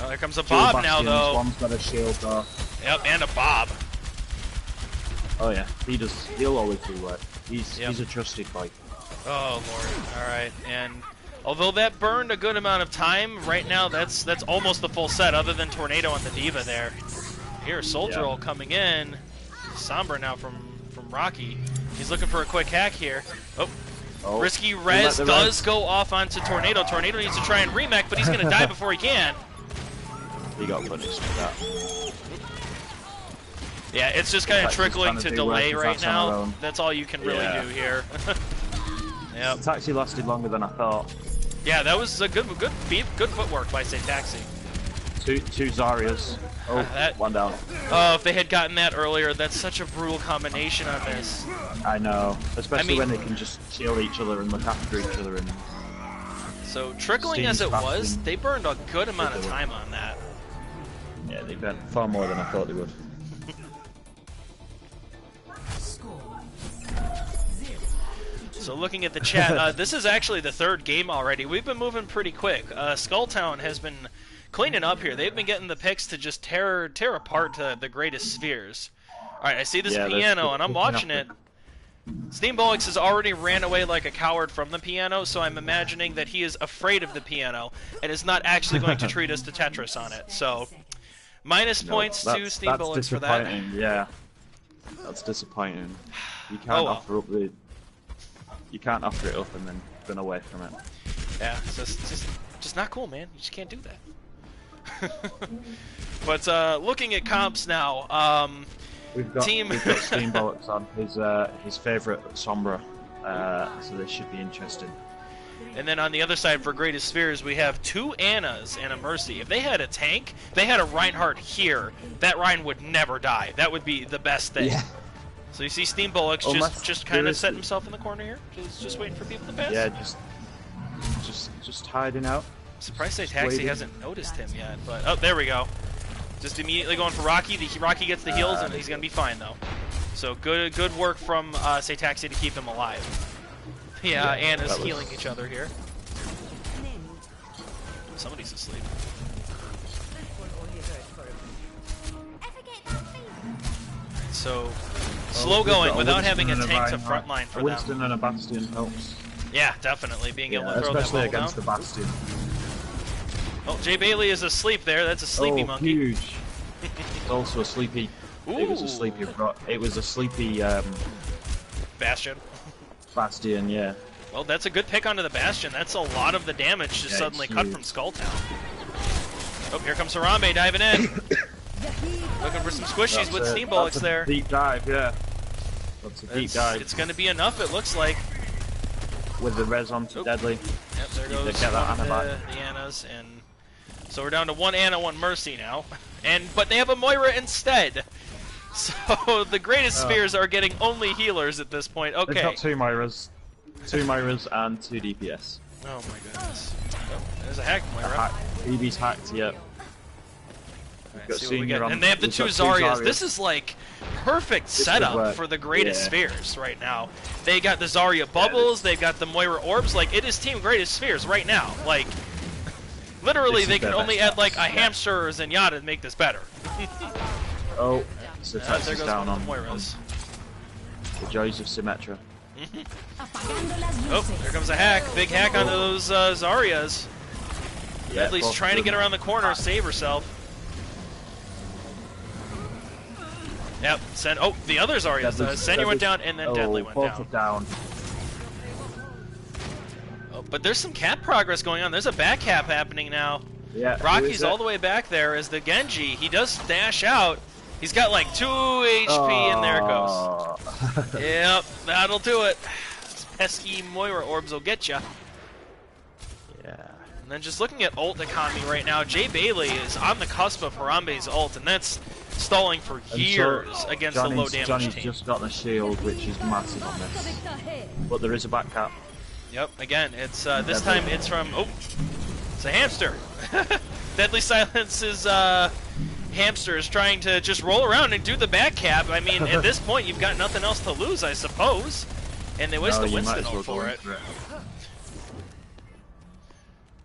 S1: Oh, there comes a
S4: Two
S1: Bob now,
S4: Bastions,
S1: though.
S4: One's got a shield though.
S1: Yep, and a Bob.
S4: Oh yeah, he'll always do work. He's
S1: Yep.
S4: a trusted boy.
S1: Oh lord. Alright, and although that burned a good amount of time, right now that's almost the full set, other than Tornado and the Diva there. Here, Soldier
S4: Yeah.
S1: Roll coming in. Sombra now from Rocky. He's looking for a quick hack here. Oh.
S4: Oh,
S1: Risky
S4: let
S1: res
S4: the
S1: does go off onto Tornado. Tornado needs to try and remech, but he's going to die before he can.
S4: He got punished for that.
S1: Yeah, it's just kind of
S4: Taxi's
S1: trickling
S4: trying
S1: to
S4: to do
S1: delay
S4: work, 'cause
S1: right
S4: that's on our
S1: now.
S4: own.
S1: That's all you can really
S4: Yeah.
S1: do here. Yep.
S4: The taxi lasted longer than I thought.
S1: Yeah, that was a good footwork by Say Taxi.
S4: Two Zarias. Oh,
S1: That-
S4: one down.
S1: Oh, if they had gotten that earlier, that's such a brutal combination on this.
S4: I know, especially
S1: I mean-
S4: when they can just shield each other and look after each other. And
S1: So trickling as it was, they burned a good amount of time on that.
S4: yeah, they went far more than I thought they would.
S2: Score 0.
S1: So looking at the chat, this is actually the third game already. We've been moving pretty quick. Skulltown has been cleaning up here. They've been getting the picks to just tear apart the greatest spheres. All right, I see this
S4: Yeah, they're
S1: piano, and I'm
S4: picking up
S1: watching it. Steambullocks has already ran away like a coward from the piano, so I'm imagining that he is afraid of the piano and is not actually going to treat us to Tetris on it. So, minus
S4: No,
S1: points to
S4: that's
S1: Steambullocks for that.
S4: disappointing. Yeah, that's disappointing. You can't
S1: Oh, well.
S4: offer up the. You can't offer it up and then run away from it.
S1: Yeah, it's just not cool, man. You just can't do that. But looking at comps now,
S4: We've got
S1: Team-
S4: Steambullocks on his favourite Sombra, so they should be interesting.
S1: and then on the other side for Greatest Spheres, we have two Annas and a Mercy. If they had a tank, if they had a Reinhardt here, that Rein would never die. That would be the best thing.
S4: Yeah.
S1: So you see Steambullocks
S4: Unless
S1: just kind
S4: there
S1: of
S4: is-
S1: set himself in the corner here, just waiting for people to pass.
S4: Yeah, just hiding out.
S1: Surprised Say
S4: just
S1: Taxi
S4: waiting.
S1: hasn't noticed him yet, but oh, there we go. Just immediately going for Rocky. Rocky gets the heals, and he's gonna be fine though. So good work from Say Taxi to keep him alive. Yeah, Anna's
S4: that was-
S1: healing each other here. Somebody's asleep. So slow
S4: We've
S1: going
S4: got a
S1: without having a
S4: Winston
S1: tank
S4: and
S1: to
S4: Reinhardt.
S1: frontline for
S4: A
S1: them.
S4: Winston and a Bastion helps.
S1: Yeah, definitely being able
S4: Yeah,
S1: to throw that
S4: especially
S1: level
S4: against
S1: down.
S4: the Bastion.
S1: Oh, Jay Bailey is asleep there. That's a sleepy
S4: oh,
S1: monkey.
S4: huge. It's also a sleepy. It was
S1: Ooh.
S4: a sleepy. It was a sleepy
S1: Bastion.
S4: Bastion. Yeah.
S1: Well, that's a good pick onto the Bastion. That's a lot of the damage just
S4: Yeah,
S1: suddenly
S4: it's
S1: cut
S4: huge.
S1: from Skulltown. Oh, here comes Harambe diving in. Looking for some squishies with Steambullocks
S4: That's a
S1: there.
S4: Deep dive, yeah. That's a deep dive
S1: It's going to be enough, it looks like.
S4: with the res on to
S1: Oop.
S4: Deadly.
S1: Yep, there goes
S4: get that
S1: one of
S4: Anna back.
S1: the Annas, and so we're down to one Anna, one Mercy now. But they have a Moira instead. So the greatest spheres are getting only healers at this point.
S4: They've
S1: Okay.
S4: got two Myras and two DPS.
S1: Oh my goodness. Oh, there's a hack Moira.
S4: Hack. BB's hacked, yep.
S1: Alright,
S4: got
S1: see what we
S4: Senior
S1: got.
S4: on-
S1: And they have the
S4: we've
S1: two
S4: got two
S1: Zaryas.
S4: Zaryas.
S1: This is like perfect
S4: could
S1: setup
S4: work.
S1: for the greatest
S4: Yeah.
S1: spheres right now. They got the Zarya bubbles, they've got the Moira orbs. Like, it is Team Greatest Spheres right now. Like, literally,
S4: This
S1: they
S4: is
S1: can
S4: their
S1: only
S4: best
S1: add like a
S4: chance, yeah.
S1: hamster or Zenyatta to make this better.
S4: Oh, so
S1: There
S4: Texas
S1: goes
S4: down
S1: one
S4: on
S1: of the Moiras.
S4: the joys of Symmetra.
S1: Oh, there comes a hack. Big hack onto those Zaryas.
S4: Yeah,
S1: Deadly's
S4: both
S1: trying to
S4: of
S1: get
S4: them.
S1: around the corner, save herself. Yep, the other Zaryas. Senya went down, and then Deadly went
S4: both
S1: down.
S4: are down.
S1: Oh, but there's some cap progress going on. There's a back cap happening now.
S4: Yeah, who
S1: Rocky's
S4: is it?
S1: all the way back there as the Genji. He does dash out. He's got like 2 HP, and there it goes.
S4: Oh.
S1: Yep, that'll do it. These pesky Moira orbs will get ya.
S4: Yeah.
S1: And then just looking at ult economy right now, Jay Bailey is on the cusp of Harambe's ult, and that's stalling for
S4: And so
S1: years against the low damage
S4: Johnny's
S1: team.
S4: just got the shield, which is massive on this. But there is a back cap.
S1: Yep, again, it's this time it's from it's a hamster. Deadly Silence's hamster is trying to just roll around and do the back cap. I mean, at this point, you've got nothing else to lose, I suppose. And they waste
S4: No,
S1: the
S4: you might
S1: Winston
S4: as well
S1: ult for
S4: go
S1: it.
S4: for it.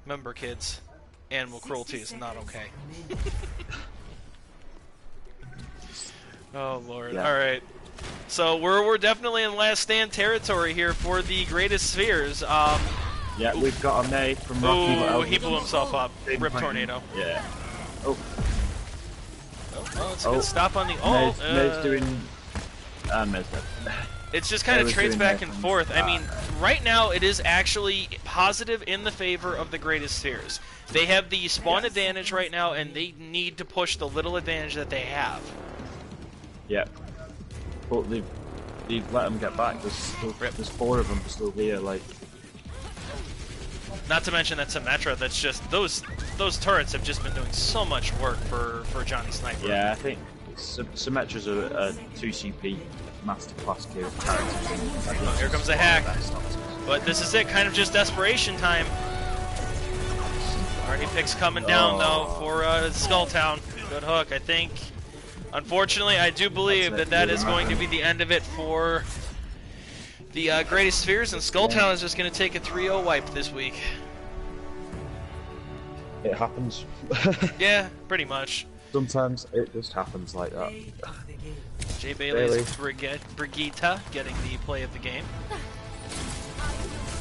S1: Remember, kids, animal cruelty is not okay. Oh Lord!
S4: Yeah.
S1: All right, so we're definitely in last stand territory here for the greatest spheres.
S4: Yeah, we've got a May from Rocky.
S1: Ooh, he blew himself up.
S4: Big
S1: Rip
S4: point.
S1: tornado.
S4: Yeah. Oh,
S1: Oh, it's a good stop on the ult.
S4: May's doing. May's dead.
S1: It's just kind
S4: They
S1: of
S4: was
S1: trades
S4: doing
S1: back
S4: their
S1: and
S4: thing.
S1: forth. I mean, right now it is actually positive in the favor of the greatest spheres. They have the spawn advantage right now, and they need to push the little advantage that they have.
S4: Yeah. But they've let them get back. There's 4 of them still here. Like,
S1: not to mention that Symmetra. That's just those turrets have just been doing so much work for Johnny Sniper.
S4: yeah, I think Symmetra's a 2CP masterclass kill character.
S1: Oh, here comes a hack. But this is it, kind of just desperation time. Arnie picks coming down though for Skulltown. Good hook, I think. Unfortunately, I do believe that is going to be the end of it for the greatest spheres, and Skulltown is just going to take a 3-0 wipe this week.
S4: It happens.
S1: Yeah, pretty much.
S4: Sometimes it just happens like that.
S1: Jay Bailey's Brigitte getting the play of the game.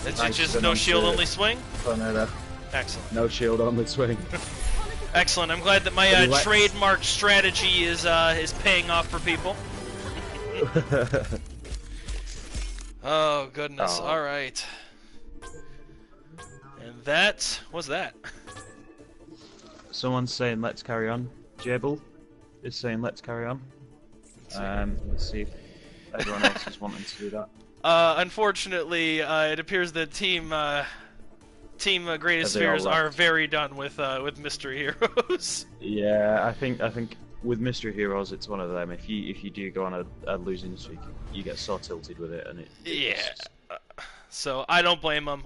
S1: It's
S4: Nice
S1: just no shield only swing.
S4: Tornado.
S1: Excellent.
S4: No shield only swing.
S1: Excellent. I'm glad that my trademark strategy is paying off for people. Oh goodness!
S4: Oh.
S1: All right. And that was that.
S4: Someone's saying let's carry on. Jable is saying let's carry on. Let's see if everyone else is wanting to do that.
S1: Unfortunately, it appears that Team Greatest
S4: Are they all
S1: Spheres
S4: left?
S1: are very done with Mystery Heroes.
S4: Yeah, I think with Mystery Heroes it's one of them. If you do go on a losing streak, you get so tilted with it, and
S1: Yeah. So I don't blame them.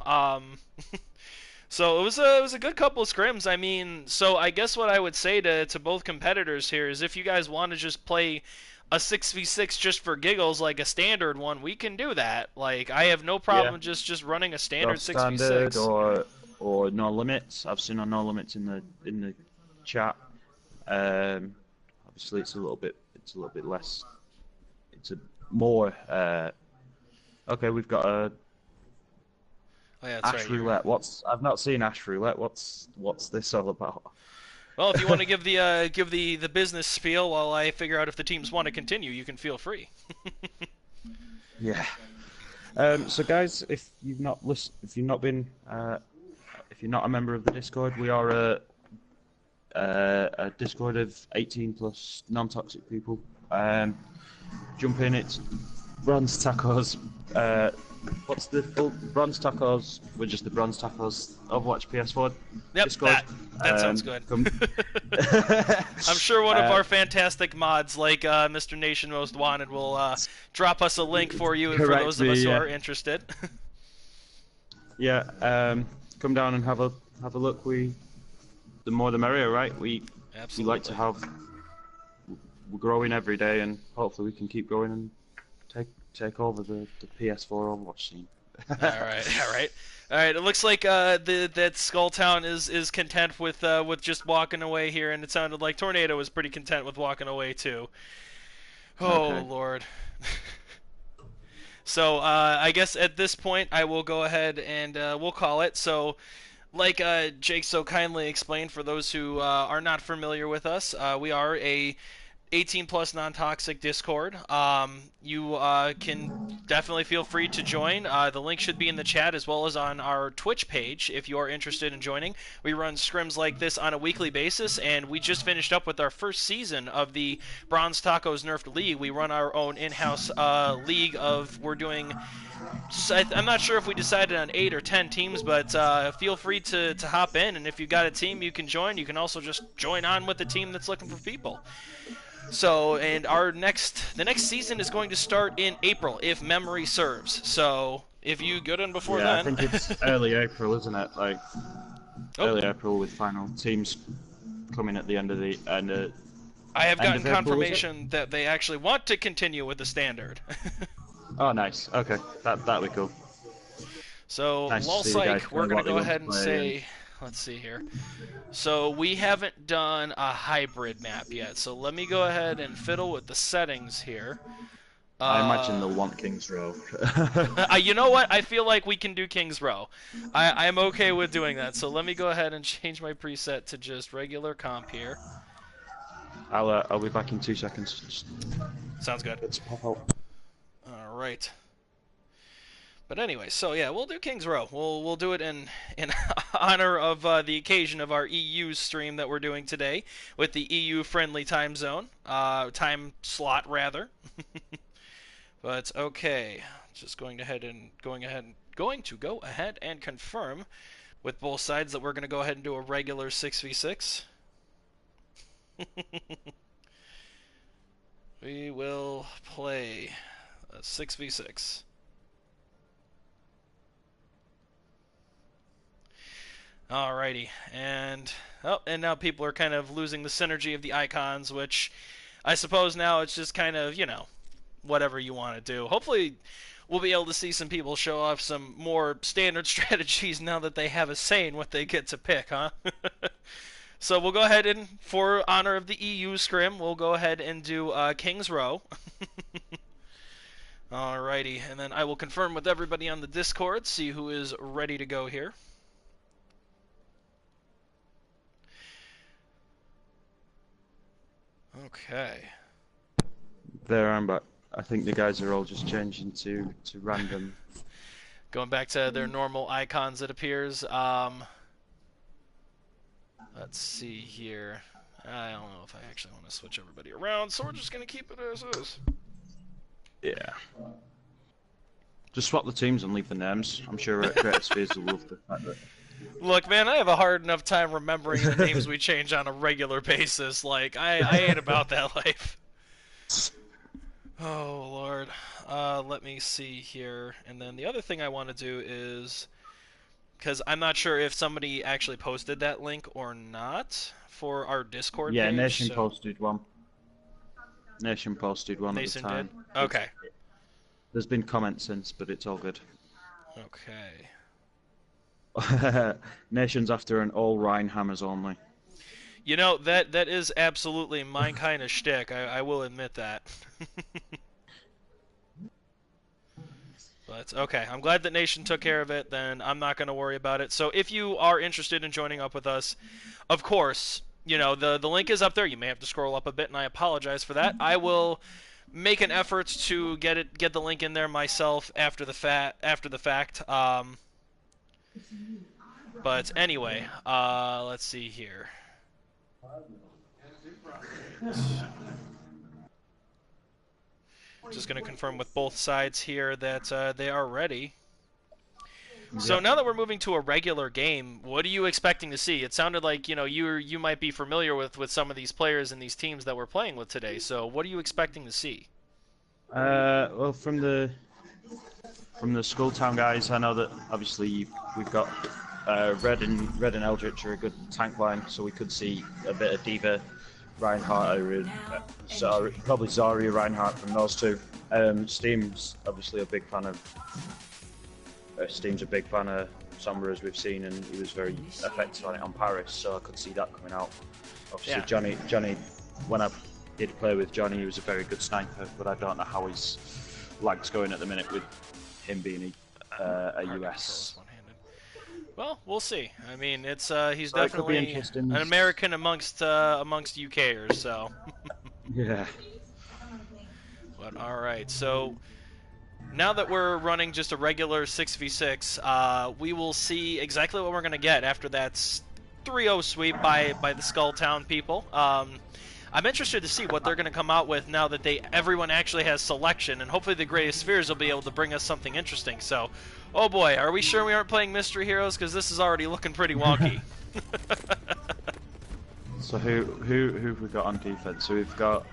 S1: So it was a good couple of scrims. I mean, so I guess what I would say to both competitors here is if you guys want to just play a 6v6 just for giggles, like a standard one, we can do that. Like, I have no problem just running a standard 6v6.
S4: Or no limits. I've seen on no limits in the chat. Obviously, it's a little bit less. It's a more. Okay, we've got a
S1: Oh yeah, that's
S4: Ash
S1: right.
S4: Roulette. I've not seen Ash Roulette. What's this all about?
S1: Well, if you want to give the business spiel while I figure out if the teams want to continue, you can feel free.
S4: Yeah. So guys, if you've not been, if you're not a member of the Discord, we are a Discord of 18 plus non-toxic people. Jump in. It's Bronze Tacos. What's the full Bronze Tacos? We're just the Bronze Tacos Overwatch PS4
S1: Yep,
S4: Discord.
S1: that sounds good.
S4: Come...
S1: I'm sure one of our fantastic mods, like Mr. Nation Most Wanted, will drop us a link for you for those of us who are interested.
S4: Yeah, come down and have a look. The more the merrier, right? We like to have. We're growing every day, and hopefully we can keep growing and take over the PS4 Overwatch scene.
S1: all right. It looks like that Skulltown is content with just walking away here, and it sounded like Tornado was pretty content with walking away too. Oh
S4: Okay.
S1: Lord. So I guess at this point I will go ahead and we'll call it. So, like Jake so kindly explained, for those who are not familiar with us, we are a 18 plus non-toxic Discord. You can definitely feel free to join. The link should be in the chat as well as on our Twitch page if you are interested in joining. We run scrims like this on a weekly basis, and we just finished up with our first season of the Bronze Tacos Nerfed League. We run our own in-house league we're doing. I'm not sure if we decided on 8 or 10 teams, but feel free to hop in, and if you've got a team you can join, you can also just join on with the team that's looking for people. So, and the next season is going to start in April, if memory serves. So, if you get in before then...
S4: I think it's early April, isn't it? Like, early April with final teams coming at the end of the...
S1: I have gotten
S4: April,
S1: confirmation that they actually want to continue with the standard.
S4: Oh, nice. Okay, that'll be cool.
S1: So,
S4: Nice to
S1: lol
S4: see you guys
S1: psych, we're
S4: play
S1: going
S4: what
S1: to
S4: they
S1: go
S4: want
S1: ahead
S4: to
S1: and
S4: play,
S1: say... Let's see here. So we haven't done a hybrid map yet. So let me go ahead and fiddle with the settings here.
S4: I imagine they'll want King's Row.
S1: You know what? I feel like we can do King's Row. I'm okay with doing that. So let me go ahead and change my preset to just regular comp here.
S4: I'll be back in 2 seconds.
S1: Sounds good.
S4: Let's pop out.
S1: All right.
S3: But anyway, so yeah, we'll do King's Row. We'll do it in honor of the occasion of our EU stream that we're doing today with the EU friendly time zone, time slot rather. But okay, just going to go ahead and confirm with both sides that we're going to go ahead and do a regular 6v6. We will play a 6v6. Alrighty, and now people are kind of losing the synergy of the icons, which I suppose now it's just kind of, whatever you want to do. Hopefully we'll be able to see some people show off some more standard strategies now that they have a say in what they get to pick, huh? So we'll go ahead and, for honor of the EU scrim, we'll go ahead and do King's Row. Alrighty, and then I will confirm with everybody on the Discord, see who is ready to go here. Okay.
S4: There I'm back. I think the guys are all just changing to random.
S3: Going back to their normal icons, it appears. Let's see here. I don't know if I actually want to switch everybody around, so we're just going to keep it as is.
S4: Yeah. Just swap the teams and leave the names. I'm sure Creative Spheres will love the fact that.
S3: Look, man, I have a hard enough time remembering the names we change on a regular basis. Like, I ain't about that life. Oh, Lord. Let me see here. And then the other thing I want to do is, because I'm not sure if somebody actually posted that link or not for our Discord
S4: Yeah,
S3: page.
S4: Nation posted one. Nation posted one
S3: Nation
S4: at the time.
S3: did? Okay.
S4: There's been comments since, but it's all good.
S3: Okay.
S4: Nation's after an all Rhine hammers only.
S3: You know, that is absolutely my kind of shtick. I will admit that. But, okay, I'm glad that Nation took care of it, then I'm not going to worry about it. So if you are interested in joining up with us, of course, the link is up there. You may have to scroll up a bit, and I apologize for that. I will make an effort to get the link in there myself after the fact. But anyway, let's see here. Just going to confirm with both sides here that they are ready. So now that we're moving to a regular game, what are you expecting to see? It sounded like you might be familiar with some of these players and these teams that we're playing with today. So what are you expecting to see?
S4: Well, from the Skulltown guys, I know that obviously we've got Red and Eldritch are a good tank line, so we could see a bit of Diva, Reinhardt, probably Zarya, Reinhardt from those two. Steam's obviously a big fan of. Steam's a big fan of Sombra, as we've seen, and he was very effective on it on Paris, so I could see that coming out. Obviously,
S3: Yeah.
S4: Johnny, when I did play with Johnny, he was a very good sniper, but I don't know how his lag's going at the minute with him being a US.
S3: Well, we'll see. I mean, it's he's
S4: So it could be
S3: definitely
S4: interesting.
S3: an American amongst UKers, so.
S4: Yeah.
S3: But all right, so now that we're running just a regular 6v6, we will see exactly what we're going to get after that 3-0 sweep by the Skulltown people. I'm interested to see what they're going to come out with now that everyone actually has selection, and hopefully the Greatest Spheres will be able to bring us something interesting. So, oh boy, are we sure we aren't playing Mystery Heroes? Because this is already looking pretty wonky.
S4: So who have we got on defense? So we've got.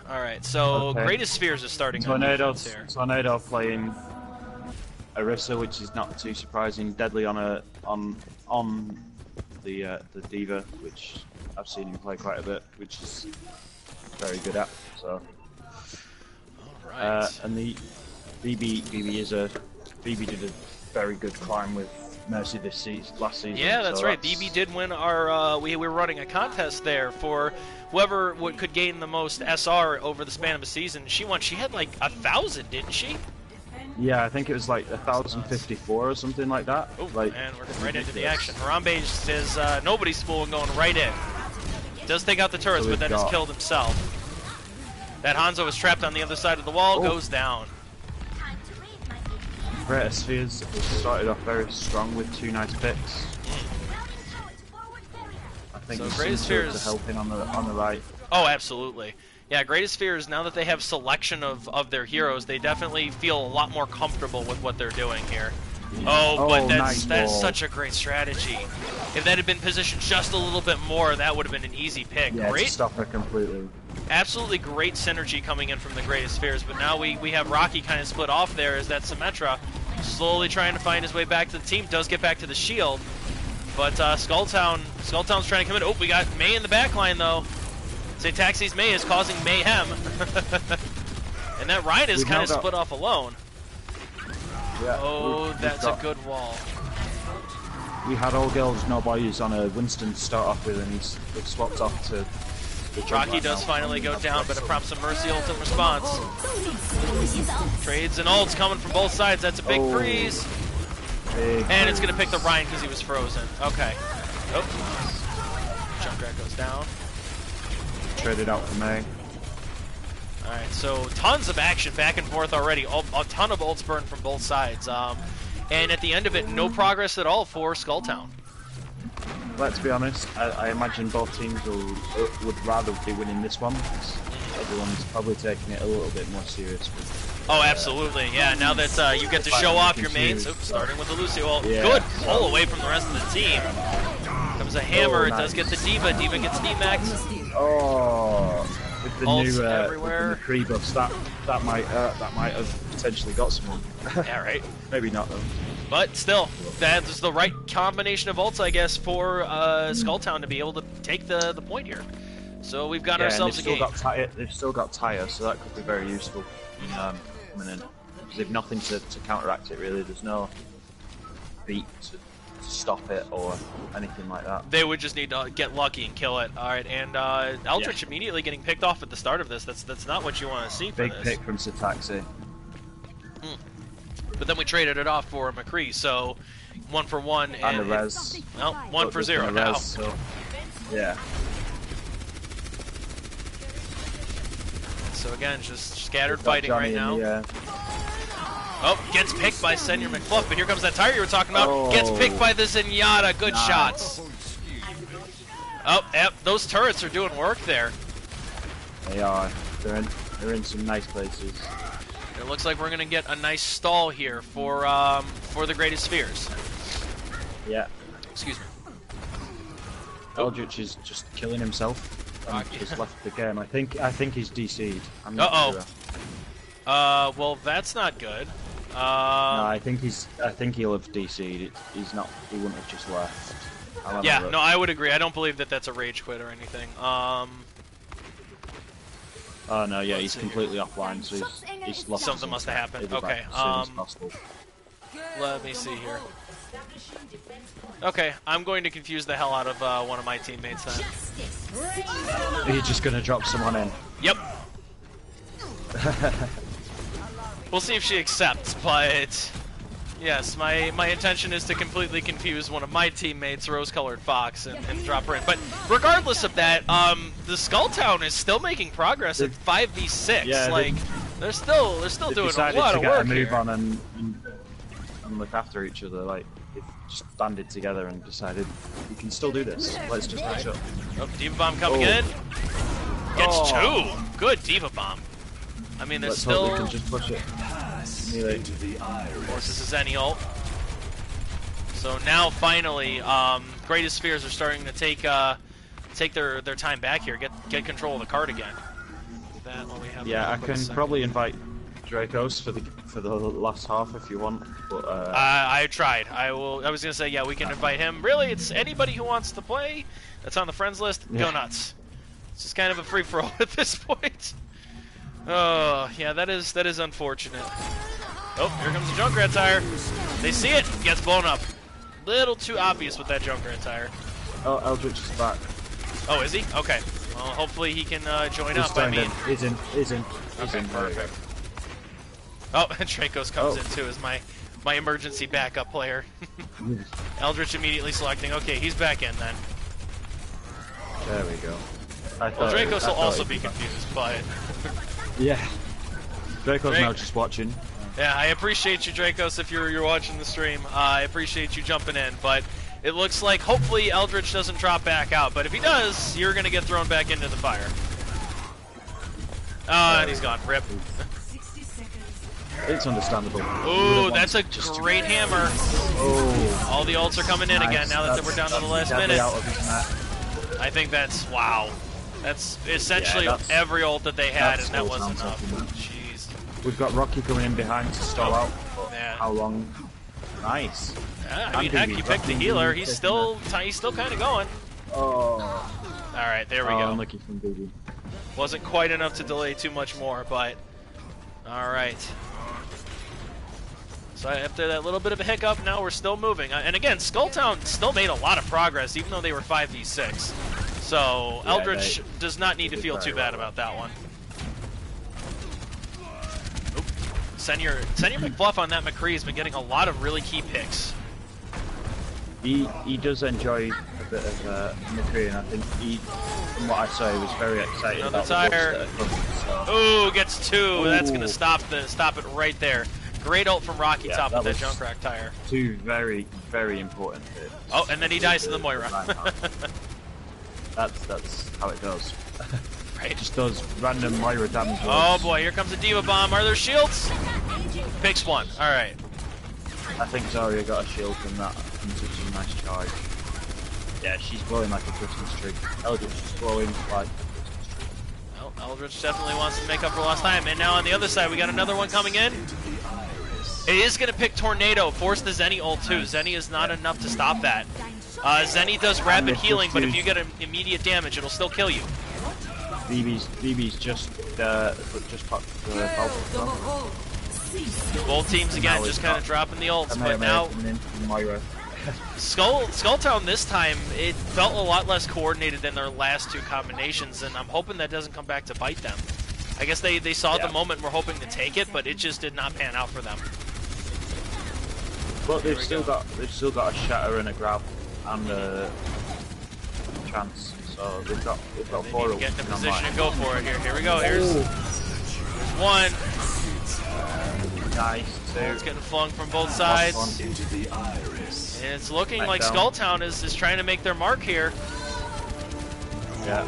S3: All right, so
S4: Okay.
S3: Greatest Spheres is starting on defense here.
S4: Tornado playing Orisa, which is not too surprising. Deadly on the Diva, which I've seen him play quite a bit, which is very good at. So.
S3: All right.
S4: And the BB did a very good climb with Mercy last season.
S3: Yeah, that's
S4: so
S3: right. BB did win our. We were running a contest there for whoever could gain the most SR over the span of a season. She won. She had like 1,000, didn't she?
S4: Yeah, I think it was like 1,054 or something like that.
S3: Oh,
S4: like,
S3: man, we're getting right into the action. Harambe says nobody's fooling, going right in. Does take out the turrets,
S4: So
S3: but then has killed himself. That Hanzo is trapped on the other side of the wall, goes down.
S4: Greater Spheres started off very strong with 2 nice picks. I think
S3: So
S4: the
S3: Greater
S4: Spheres
S3: Spheres-
S4: are helping on the right.
S3: Oh, absolutely. Yeah, Greatest Fears, now that they have selection of their heroes, they definitely feel a lot more comfortable with what they're doing here. Oh, but
S4: nice
S3: that's
S4: ball.
S3: such a great strategy. If that had been positioned just a little bit more, that would have been an easy pick.
S4: Yeah, to
S3: Great,
S4: stop her completely.
S3: absolutely great synergy coming in from the Greatest Fears, but now we have Rocky kind of split off there as that Symmetra slowly trying to find his way back to the team, does get back to the shield, but Skulltown's trying to come in. Oh, we got May in the back line though. Say Taxi's May is causing mayhem. And that Ryan is
S4: We've
S3: kind
S4: now
S3: of
S4: got-
S3: split off alone.
S4: Yeah,
S3: Oh,
S4: we've
S3: that's a
S4: got-
S3: good wall.
S4: We had all girls, no boys on a Winston to start off with, and they've swapped off to the jump
S3: Rocky
S4: right
S3: does
S4: now.
S3: finally go down, but it prompts a Mercy ult in response. Trades and ults coming from both sides. That's a big
S4: Oh.
S3: freeze.
S4: Big
S3: And it's going to pick
S4: freeze.
S3: the Ryan because he was frozen. Okay. Oh. Junkrat goes down.
S4: Traded out for May.
S3: Alright, so tons of action back and forth already. A ton of ults burned from both sides. And at the end of it, no progress at all for Skulltown.
S4: Let's be honest, I imagine both teams would rather be winning this one, because everyone's probably taking it a little bit more seriously.
S3: Oh, absolutely. Yeah, now that you get to show off your mains. Oops, starting with the Lucio ult.
S4: Yeah.
S3: Good pull away from the rest of the team. Comes a hammer.
S4: Oh,
S3: It does get the D.Va. D.Va gets D-Max.
S4: Oh, with the
S3: Ults
S4: new
S3: everywhere.
S4: with the new pre-buffs, that might have potentially got someone.
S3: Yeah, right.
S4: Maybe not though.
S3: But still, that's the right combination of ults, I guess, for Skulltown to be able to take the point here. So we've got
S4: Yeah, and
S3: ourselves a game.
S4: they've still got Tyre, so that could be very useful coming in. Because they've nothing to counteract it really. There's no beat to stop it or anything like that.
S3: They would just need to get lucky and kill it. All right, and Eldritch immediately getting picked off at the start of this. That's not what you want to see for
S4: Big
S3: this.
S4: pick from Sataxi.
S3: But then we traded it off for McCree, so 1 for 1
S4: And a res.
S3: well, 1 for
S4: But
S3: 0
S4: there's been a
S3: now.
S4: res, so, yeah.
S3: So again, just scattered
S4: We've got
S3: fighting right
S4: Johnny
S3: now.
S4: in the,
S3: Oh, gets picked by Senior McFluff, but here comes that tire you were talking about. Gets
S4: Oh.
S3: picked by the Zenyatta. Good
S4: Nice.
S3: shots. Oh, yep, those turrets are doing work there.
S4: They are. They're in some nice places.
S3: It looks like we're gonna get a nice stall here for the Greatest Spheres.
S4: Yeah.
S3: Excuse me.
S4: Eldritch is just killing himself and
S3: Rocky.
S4: just left the game. I think he's DC'd. I'm
S3: Uh
S4: not
S3: oh.
S4: sure.
S3: Well, that's not good.
S4: No, I think he'll have DC'd. He's not. He wouldn't have just left. I'll have a
S3: Yeah,
S4: look.
S3: no, I would agree. I don't believe that that's a rage quit or anything.
S4: Oh no, yeah, he's
S3: see
S4: completely offline, so he's lost.
S3: Something
S4: his
S3: must have happened.
S4: He'll be
S3: Okay,
S4: back as soon as possible.
S3: let me see here. Okay, I'm going to confuse the hell out of one of my teammates then.
S4: Are you just gonna drop someone in?
S3: Yep. We'll see if she accepts, but yes, my intention is to completely confuse one of my teammates, Rose-Colored Fox, and drop her in. But regardless of that, the Skulltown is still making progress at 5v6.
S4: Yeah,
S3: like they're still
S4: They've
S3: doing a
S4: decided
S3: lot
S4: to
S3: of
S4: get
S3: work
S4: a move
S3: here.
S4: on and look after each other. Like they've just banded together and decided we can still do this. Let's just push up.
S3: Oh, Diva Bomb coming
S4: Oh.
S3: in. Gets
S4: Oh.
S3: 2. Good Diva Bomb. I mean, there's
S4: Let's hope
S3: still
S4: we can just push it. Melee.
S3: forces his any ult. So now finally, Greatest Spheres are starting to take their time back here, get control of the card again. Do that while we have
S4: Yeah, I
S3: a
S4: can
S3: second.
S4: probably invite Dracos for the last half if you want. But
S3: I tried. I was gonna say, yeah, we can invite him. Really, it's anybody who wants to play that's on the friends list. Go
S4: Yeah.
S3: nuts. It's just kind of a free for all at this point. Oh, yeah, that is unfortunate. Oh, here comes the Junkrat tire. They see it, gets blown up. Little too obvious with that Junkrat tire.
S4: oh, Eldritch is back.
S3: Oh, is he? Okay. Well, hopefully he can join
S4: He's
S3: up. I
S4: turned
S3: mean,
S4: in. He's in. He's in. He's
S3: okay,
S4: in. There we go.
S3: perfect. Oh, and Dracos comes
S4: Oh.
S3: in too as my emergency backup player. Eldritch immediately selecting. Okay, he's back in then.
S4: There we go. I
S3: Well,
S4: thought-
S3: Dracos
S4: I
S3: will
S4: thought
S3: also
S4: he'd
S3: be
S4: back.
S3: confused, but
S4: Yeah. Draco's
S3: Drake-
S4: now just watching.
S3: Yeah, I appreciate you, Dracos, if you're watching the stream. I appreciate you jumping in, but it looks like hopefully Eldritch doesn't drop back out. But if he does, you're going to get thrown back into the fire. And he's gone. Rip.
S2: 60 seconds.
S4: It's understandable.
S3: Ooh, that's a great hammer.
S4: Oh,
S3: All the ults are coming in again now that we're down to the last minute.
S4: Out of his net.
S3: I think that's, wow. That's essentially
S4: that's-
S3: every ult that they had, and that
S4: Skull
S3: wasn't
S4: Town
S3: enough.
S4: something.
S3: Jeez.
S4: We've got Rocky coming in behind to stall out. But
S3: Yeah.
S4: how long? Nice.
S3: Yeah, I mean, heck, you picked the healer. He's still kind of going.
S4: Oh.
S3: All right, there we go.
S4: Unlucky from BB.
S3: Wasn't quite enough to delay too much more, but all right. So after that little bit of a hiccup, now we're still moving. And again, Skulltown still made a lot of progress, even though they were 5v6. So
S4: Yeah,
S3: Eldritch does not need to
S4: did
S3: feel
S4: very
S3: too bad
S4: well.
S3: about that one. Oop. Send your McBluff on that McCree has been getting a lot of really key picks.
S4: He does enjoy a bit of McCree, and I think from what I saw, he was very excited
S3: Another
S4: about
S3: tire.
S4: the books that are coming, so.
S3: Ooh, gets two. That's gonna
S4: Ooh.
S3: stop it right there. Great ult from Rocky
S4: Yeah,
S3: top
S4: that
S3: of that
S4: was-
S3: Junkrat tire.
S4: Two very, very important hits.
S3: Oh, and then he dies to the Moira.
S4: That's how it goes.
S3: Right.
S4: Just does random Moira damage.
S3: Oh boy, here comes a Diva Bomb. Are there shields? Picks one. All right.
S4: I think Zarya got a shield from that, from such a nice charge. Yeah, she's glowing like a Christmas tree. Eldritch is glowing like a Christmas tree.
S3: Well, Eldritch definitely wants to make up for lost time. And now on the other side, we got another one coming in. It is going to pick Tornado, force the Zenny ult too. Zenny is not enough to stop that. Zenny does rapid
S4: it's
S3: healing,
S4: just
S3: but if
S4: used-
S3: you get immediate damage, it'll still kill you.
S4: BB's just popped the ball.
S3: Both teams again
S4: Now
S3: just
S4: it's
S3: kind
S4: got
S3: of dropping the ults, but
S4: Kamehameha
S3: now
S4: coming in from Moira.
S3: Skulltown this time, it felt a lot less coordinated than their last two combinations, and I'm hoping that doesn't come back to bite them. I guess they saw the moment and were hoping to take it, but it just did not pan out for them.
S4: Well, they've still got a shatter and a grab and a chance. So they've got
S3: They
S4: four
S3: need to get in a
S4: ults on
S3: position
S4: that.
S3: and go for it. Here we go. Here's one.
S4: Nice.
S3: It's
S4: Two.
S3: getting flung from both sides.
S4: Last one.
S3: And it's looking
S4: Back
S3: like
S4: down.
S3: Skulltown is trying to make their mark here.
S4: Yeah.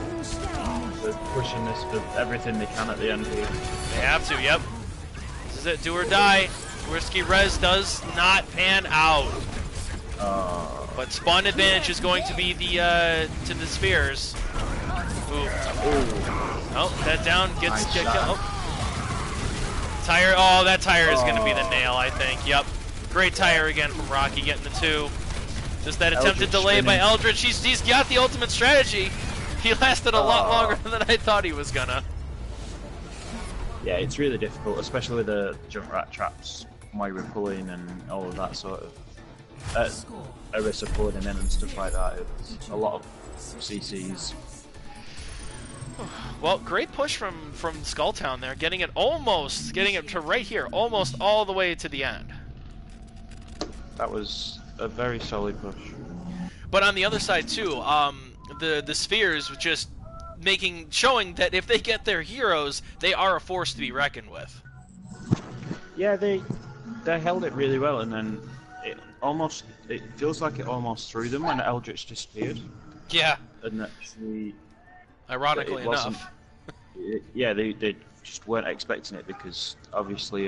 S4: They're pushing this for everything they can at the end here.
S3: They have to, yep. This is it, do or die. Risky Res does not pan out. But spawn advantage is going to be the to the spheres. Ooh. Oh, that down gets
S4: Nice
S3: get
S4: shot.
S3: killed. Oh. Tire. Oh, that tire is going to be the nail, I think. Yep. Great tire again from Rocky getting the two. Just that attempted
S4: Eldritch
S3: delay by
S4: spinning.
S3: Eldritch. He's got the ultimate strategy. He lasted a lot longer than I thought he was gonna.
S4: Yeah, it's really difficult, especially with the Junkrat traps, Moira pulling and all of that sort of. Orisa pulling him in and stuff like that. It's a lot of CCs.
S3: Well, great push from Skulltown there, getting it to right here, almost all the way to the end.
S4: That was a very solid push.
S3: But on the other side too, the spheres just showing that if they get their heroes, they are a force to be reckoned with.
S4: Yeah, they held it really well, and then it feels like it almost threw them when Eldritch disappeared.
S3: Yeah,
S4: And actually,
S3: ironically
S4: it wasn't-
S3: enough.
S4: Yeah, they just weren't expecting it because obviously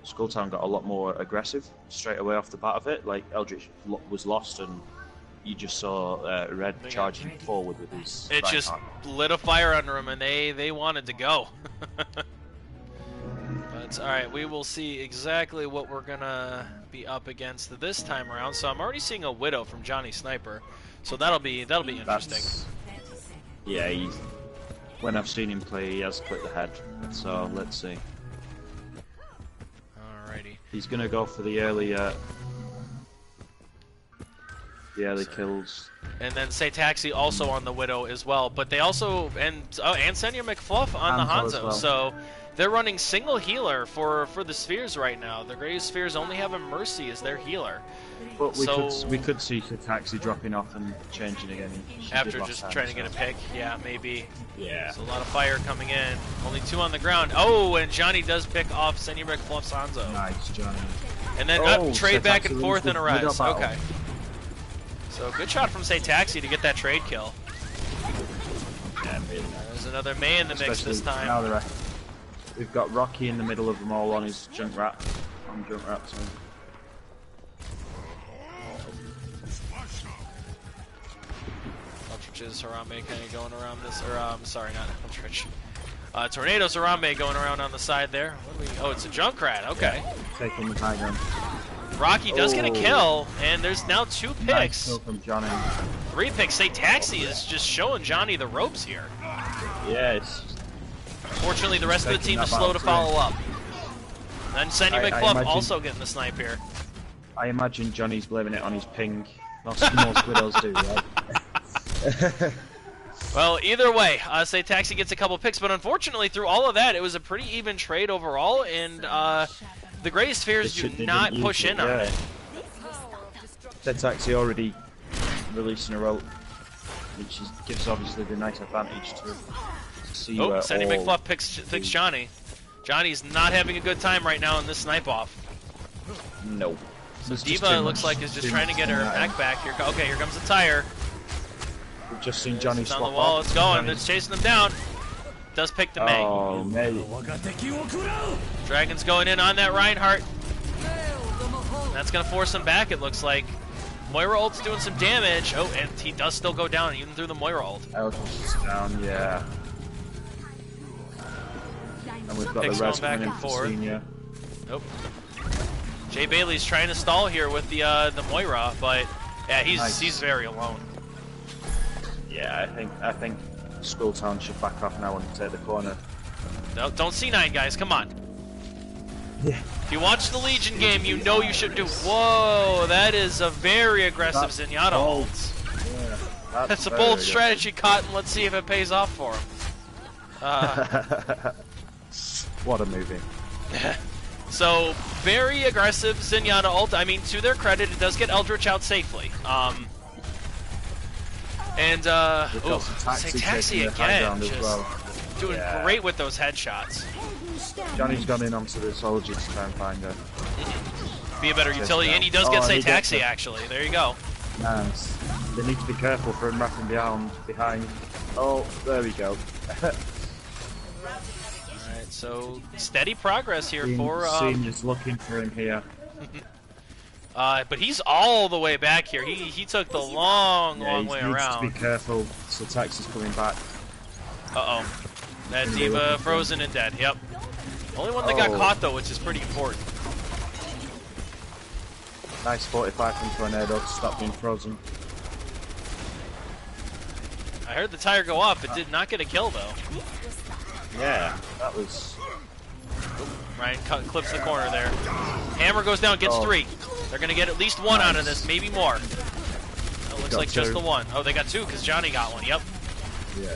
S4: Skulltown got a lot more aggressive straight away off the bat of it. Like Eldritch was lost, and you just saw Red charging forward with his.
S3: It
S4: right
S3: just
S4: arm.
S3: lit a fire under them, and they wanted to go. But all right, we will see exactly what we're gonna be up against this time around. So I'm already seeing a Widow from Johnny Sniper, so that'll be interesting.
S4: That's, yeah, when I've seen him play, he has split the head. So let's see.
S3: Alrighty.
S4: He's gonna go for the early. Yeah, the kills.
S3: And then Say Taxi also on the Widow as well. But they also and Senya McFluff on the
S4: Hanzo as
S3: Hanzo.
S4: well.
S3: So they're running single healer for the spheres right now. The greatest spheres only have a Mercy as their healer.
S4: But
S3: So-
S4: we could see the taxi dropping off and changing again. She did
S3: After
S4: last
S3: just
S4: time,
S3: trying to
S4: so.
S3: get a pick, yeah, maybe.
S4: Yeah.
S3: There's a lot of fire coming in. Only 2 on the ground. Oh, and Johnny does pick off Senya McFluff's Hanzo.
S4: Nice, Johnny.
S3: And then trade
S4: Say
S3: back
S4: Taxi
S3: and forth
S4: wins
S3: in a
S4: the middle
S3: res.
S4: battle.
S3: Okay. So good shot from Say Taxi to get that trade kill.
S4: Yeah, really.
S3: There's another May in the mix
S4: Especially
S3: this time.
S4: now we've got Rocky in the middle of them all on his Junkrat. On Junkrat, so.
S3: Eldritch's Harambe kind of going around this, or sorry, not Eldritch. Tornado's Harambe going around on the side there. What do we? Oh, it's a Junkrat. Okay.
S4: Taking the high ground.
S3: Rocky does get a
S4: Oh.
S3: kill, and there's now 2
S4: Nice
S3: picks.
S4: kill from Johnny.
S3: 3 picks. Say Taxi is just showing Johnny the ropes here.
S4: Yes.
S3: Fortunately, the rest of the
S4: Taking
S3: team
S4: that
S3: is slow to
S4: battle
S3: follow up. Then Senya
S4: I
S3: McFluff
S4: imagine-
S3: also getting the snipe here.
S4: I imagine Johnny's blaming it on his ping. Most widows do, right?
S3: Well, either way, Say Taxi gets a couple picks, but unfortunately, through all of that, it was a pretty even trade overall, and the Grey Spheres do
S4: They
S3: not
S4: didn't
S3: push
S4: use
S3: in
S4: it,
S3: on
S4: yeah.
S3: it.
S4: That's actually already releasing a route, which gives obviously the nice advantage to see
S3: Oh,
S4: where
S3: Senya
S4: all...
S3: McFluff picks Johnny. Johnny's not having a good time right now in this snipe off.
S4: No.
S3: So
S4: There's just
S3: Diva,
S4: too
S3: it looks
S4: much-
S3: like, is just
S4: too
S3: trying to
S4: much
S3: get her
S4: in that.
S3: back back. Here, okay, here comes the tire.
S4: We've just seen Johnny
S3: It's on
S4: swap
S3: the wall,
S4: off.
S3: it's going.
S4: Johnny-
S3: It's chasing them down. Does pick the May.
S4: Oh, mate.
S3: Dragon's going in on that Reinhardt. That's going to force him back, it looks like. Moira ult's doing some damage. Oh, and he does still go down, even through the Moira ult.
S4: Eldritch is down, yeah. And we've got
S3: Picks
S4: the
S3: going
S4: res
S3: back
S4: coming in
S3: and
S4: for
S3: forth.
S4: Senior.
S3: Nope. Jay Bailey's trying to stall here with the Moira, but yeah,
S4: Nice.
S3: he's very alone.
S4: Yeah, I think Skulltown should back off now and take the corner.
S3: No, don't C9, guys. Come on.
S4: Yeah.
S3: If you watch the Legion game, you know you should do. Whoa, that is a very aggressive
S4: That's
S3: Zenyatta
S4: bold.
S3: ult.
S4: Yeah,
S3: That's a
S4: very
S3: bold
S4: good.
S3: strategy, Cotton. Let's see if it pays off for him.
S4: What a movie.
S3: So, very aggressive Zenyatta ult. I mean, to their credit, it does get Eldritch out safely.
S4: They've got
S3: Ooh,
S4: some
S3: Say
S4: taxi
S3: Taxi
S4: taking the high
S3: again,
S4: ground as
S3: just
S4: well.
S3: doing
S4: Yeah.
S3: great with those headshots.
S4: Johnny's gone in onto the soldier to try and find her.
S3: Be a better
S4: Just
S3: utility,
S4: down.
S3: and he does
S4: Oh,
S3: get
S4: and
S3: Say
S4: he gets
S3: Taxi,
S4: it.
S3: actually. There you go.
S4: Nice. They need to be careful for him wrapping behind. Oh, there we go.
S3: Alright, so steady progress here for...
S4: Senior's looking for him here.
S3: but he's all the way back here. He took the long,
S4: Yeah,
S3: long
S4: he
S3: way
S4: needs
S3: around.
S4: to be careful. So taxi's coming back.
S3: Uh-oh. That Diva frozen and dead. Yep. Only one that got
S4: Oh.
S3: caught, though, which is pretty important.
S4: Nice 45 from Tornado to stop being frozen.
S3: I heard the tire go off. It did not get a kill, though.
S4: Yeah, that was...
S3: Ryan clips the corner there. Hammer goes down, gets 3. They're going to get at least 1 out of this, maybe more. It looks
S4: Got
S3: like just
S4: 2.
S3: the 1. Oh, they got 2 because Johnny got 1. Yep.
S4: Yeah.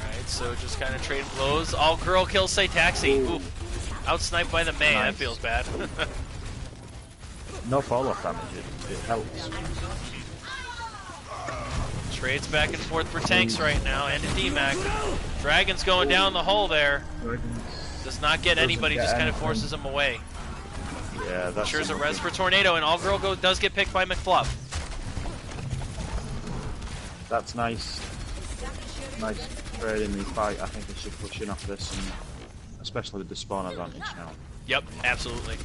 S3: Alright, so just kind of trading blows. All girl kills Say Taxi. Oof. Outsniped by the May. That
S4: Nice.
S3: feels bad.
S4: No fall-off damage, it helps.
S3: Trades back and forth for tanks right now, and a DMAC. Dragon's going down the hole there. Does not get
S4: Doesn't
S3: anybody,
S4: get
S3: just kind of
S4: anything.
S3: forces him away.
S4: Yeah, that's...
S3: Sure is a res for Tornado, and All Girl does get picked by McFluff.
S4: That's nice. Nice trade in the fight. I think they should push in off this, and especially with the spawn advantage now.
S3: Yep, absolutely.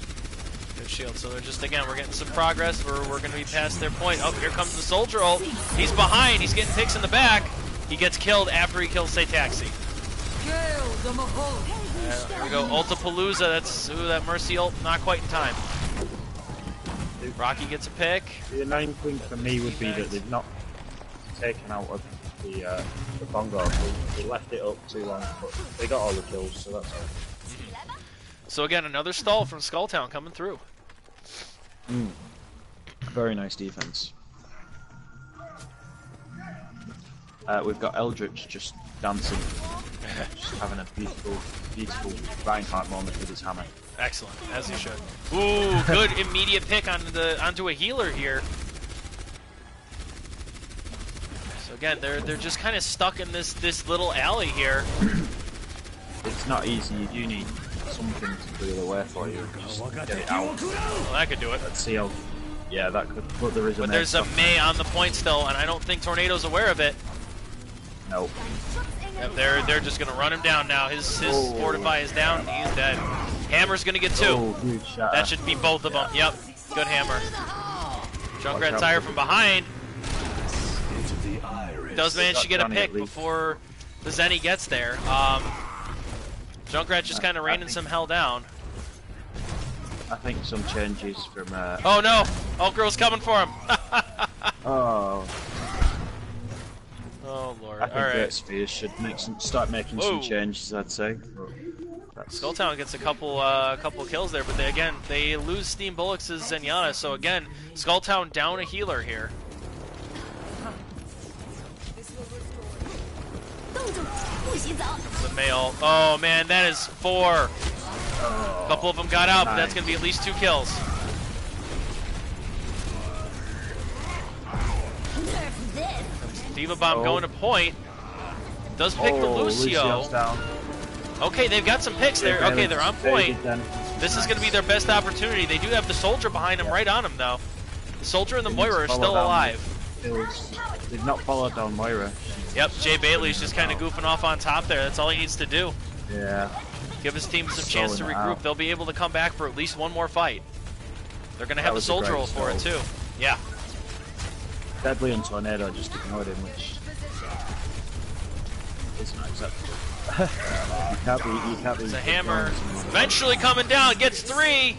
S3: Good shield. So they're just, again, we're getting some progress. We're going to be past their point. Oh, here comes the soldier ult. He's behind. He's getting picks in the back. He gets killed after he kills Say Taxi. Here we go. Ultapalooza. That's, ooh, that Mercy ult. Not quite in time. Rocky gets a pick.
S4: The annoying thing for me would be that they've not taken out of the bongo. They left it up too long, but they got all the kills, so that's all.
S3: So again, another stall from Skulltown coming through.
S4: Very nice defense. We've got Eldritch just dancing, just having a beautiful, beautiful Reinhardt moment with his hammer.
S3: Excellent, as he should. Ooh, good immediate pick onto a healer here. So again, they're just kind of stuck in this little alley here.
S4: It's not easy. You do need something to clear the way for you. Just get it out.
S3: Well, that could do it.
S4: Let's see how. Yeah, that could. But there is a.
S3: But there's a Mei on the point still, and I don't think Tornado's aware of it.
S4: Nope.
S3: Yep, they're just gonna run him down now. His Fortify is down. He's dead. Hammer's gonna get 2.
S4: Oh, huge shot.
S3: That should be both of them. Yep. Good hammer. Junkrat
S4: out
S3: Tire
S4: for
S3: from behind. Does manage to get a
S4: Johnny
S3: pick
S4: at least.
S3: before the Zenny gets there. Junkrat just kind of raining some hell down.
S4: I think some changes from.
S3: Oh no! Ulgro's coming for him.
S4: Oh.
S3: Oh lord!
S4: I think
S3: All right.
S4: Great Spheres should start making
S3: Whoa.
S4: some changes. I'd say.
S3: Skulltown gets a couple kills there, but they lose Steam Bullocks' Zenyatta. So again, Skulltown down a healer here. The male. Oh man, that is 4. A couple of them got out, but that's gonna be at least 2 kills. Diva Bomb going to point. Does pick the Lucio.
S4: Lucio's down.
S3: Okay, they've got some picks there. Okay, they're on point. This is going to be their best opportunity. They do have the Soldier behind them, right on him, though. The Soldier and the Moira are still alive.
S4: They've not followed down Moira.
S3: Yep, Jay Bailey's just kind of goofing off on top there. That's all he needs to do.
S4: Yeah.
S3: Give his team some chance to
S4: Slowing it
S3: regroup.
S4: out.
S3: They'll be able to come back for at least one more fight. They're going to have the
S4: was a
S3: Soldier
S4: great
S3: roll for it,
S4: stall.
S3: too. Yeah.
S4: Deadly and Tornado just ignored him, which is not acceptable. you can't be.
S3: It's a hammer. Eventually coming down. Gets 3.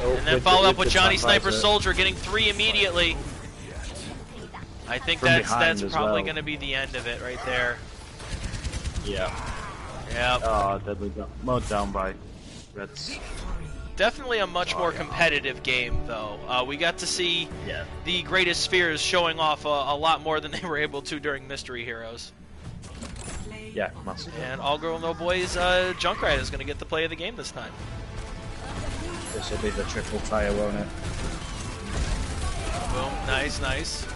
S3: And then followed up with Johnny Sniper Soldier getting 3 immediately. I think
S4: From
S3: that's
S4: behind as
S3: probably
S4: well.
S3: going to be the end of it right there.
S4: Yeah.
S3: Yep.
S4: Oh, Deadly mowed down by Reds.
S3: Definitely a much more competitive game, though. We got to see the greatest spheres showing off a lot more than they were able to during Mystery Heroes.
S4: Yeah, massive.
S3: And All Girl No Boys Junkrat is going to get the play of the game this time.
S4: This will be the triple tire, won't it?
S3: Boom. Nice, nice.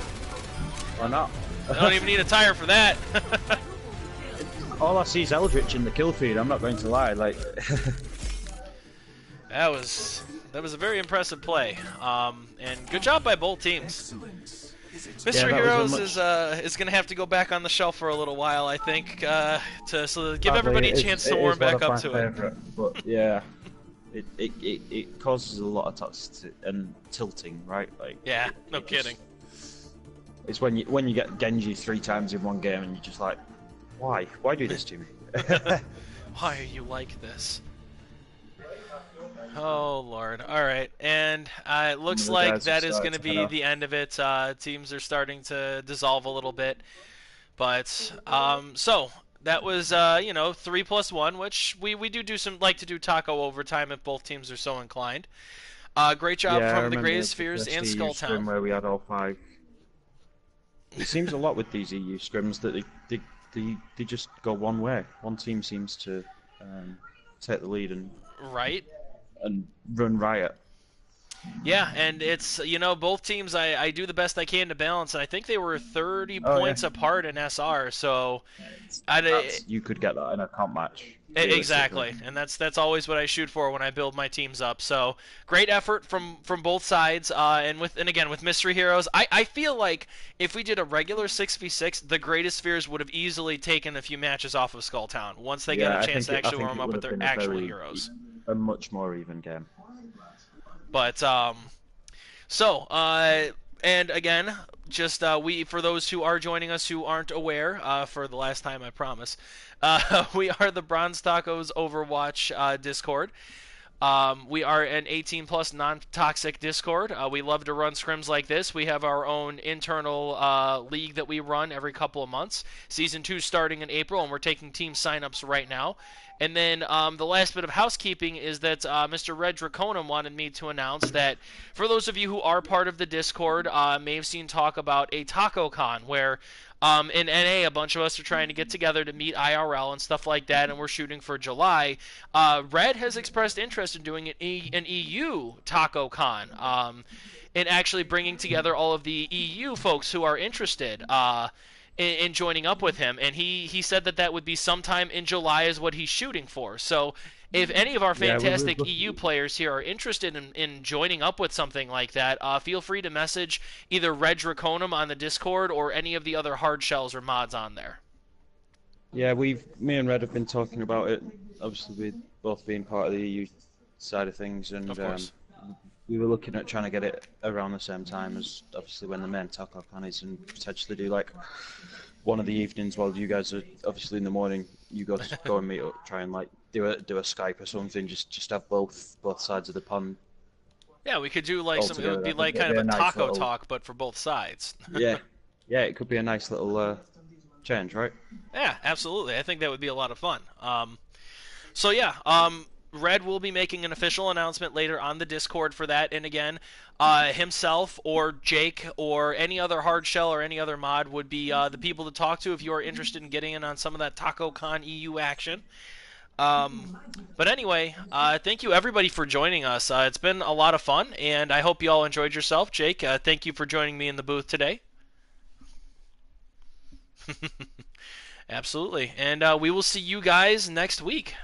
S4: Or not?
S3: I don't even need a tire for that.
S4: All I see is Eldritch in the kill feed. I'm not going to lie. Like.
S3: That was a very impressive play, and good job by both teams. Mystery
S4: that was
S3: Heroes
S4: a
S3: is going to have to go back on the shelf for a little while, I think, to give
S4: Sadly,
S3: everybody a
S4: it
S3: chance
S4: is-
S3: to
S4: it
S3: warm
S4: is one
S3: back
S4: of
S3: up
S4: my
S3: to it.
S4: favourite, But yeah, it causes a lot of toxicity and tilting, right? Like
S3: Yeah, no
S4: just-
S3: kidding.
S4: It's when you get Genji 3 times in one game and you're just like, why do this to me?
S3: Why are you like this? Oh lord! All right, and it looks
S4: The
S3: like
S4: guys
S3: that
S4: have
S3: is going to
S4: started to
S3: be
S4: head off.
S3: the end of it. Teams are starting to dissolve a little bit, but so that was 3+1, which we do some like to do taco overtime if both teams are so inclined. Great job
S4: Yeah, I
S3: from the
S4: remember
S3: Greatest
S4: the
S3: Spheres
S4: first
S3: and
S4: EU
S3: Skulltown.
S4: scrim where we had all 5. It seems a lot with these EU scrims that they just go one way. One team seems to take the lead
S3: Right?
S4: and run riot.
S3: Yeah, and it's both teams. I do the best I can to balance, and I think they were 30 points
S4: yeah.
S3: apart in SR. So
S4: You could get that in a comp match.
S3: Exactly, and that's always what I shoot for when I build my teams up. So great effort from both sides, and again with Mystery Heroes, I feel like if we did a regular 6v6, the Greatest Spheres would have easily taken a few matches off of Skulltown once they get a chance to actually warm up with their actual heroes.
S4: A much more even game.
S3: But and again, just for those who are joining us who aren't aware, for the last time I promise, we are the Bronze Tacos Overwatch Discord. We are an 18 plus non-toxic Discord. We love to run scrims like this. We have our own internal league that we run every couple of months. Season 2 starting in April, and we're taking team signups right now. And then the last bit of housekeeping is that Mr. Red Draconum wanted me to announce that for those of you who are part of the Discord, may have seen talk about a Taco Con where in NA, a bunch of us are trying to get together to meet IRL and stuff like that, and we're shooting for July. Red has expressed interest in doing an EU Taco Con, and actually bringing together all of the EU folks who are interested in joining up with him. And he said that would be sometime in July is what he's shooting for. So if any of our
S4: Yeah,
S3: fantastic EU players here are interested in joining up with something like that, feel free to message either Red Draconum on the Discord or any of the other hard shells or mods on there.
S4: Yeah, me and Red have been talking about it. Obviously, we both being part of the EU side of things, and
S3: Of course.
S4: we were looking at trying to get it around the same time as obviously when the main Taco Con is, and potentially do like one of the evenings while you guys are obviously in the morning. You go and meet up, try and like do a Skype or something. Just have both sides of the pond.
S3: Yeah, we could do like
S4: All
S3: some. It
S4: together,
S3: would be
S4: I think
S3: like
S4: it'd
S3: kind
S4: be
S3: of a
S4: a nice
S3: taco
S4: little-
S3: talk, but for both sides.
S4: Yeah, yeah, it could be a nice little change, right?
S3: Yeah, absolutely. I think that would be a lot of fun. So yeah, Red will be making an official announcement later on the Discord for that. And again, himself or Jake or any other hard shell or any other mod would be the people to talk to if you are interested in getting in on some of that Taco Con EU action. But anyway, thank you everybody for joining us. It's been a lot of fun, and I hope you all enjoyed yourself. Jake, thank you for joining me in the booth today. Absolutely. And we will see you guys next week.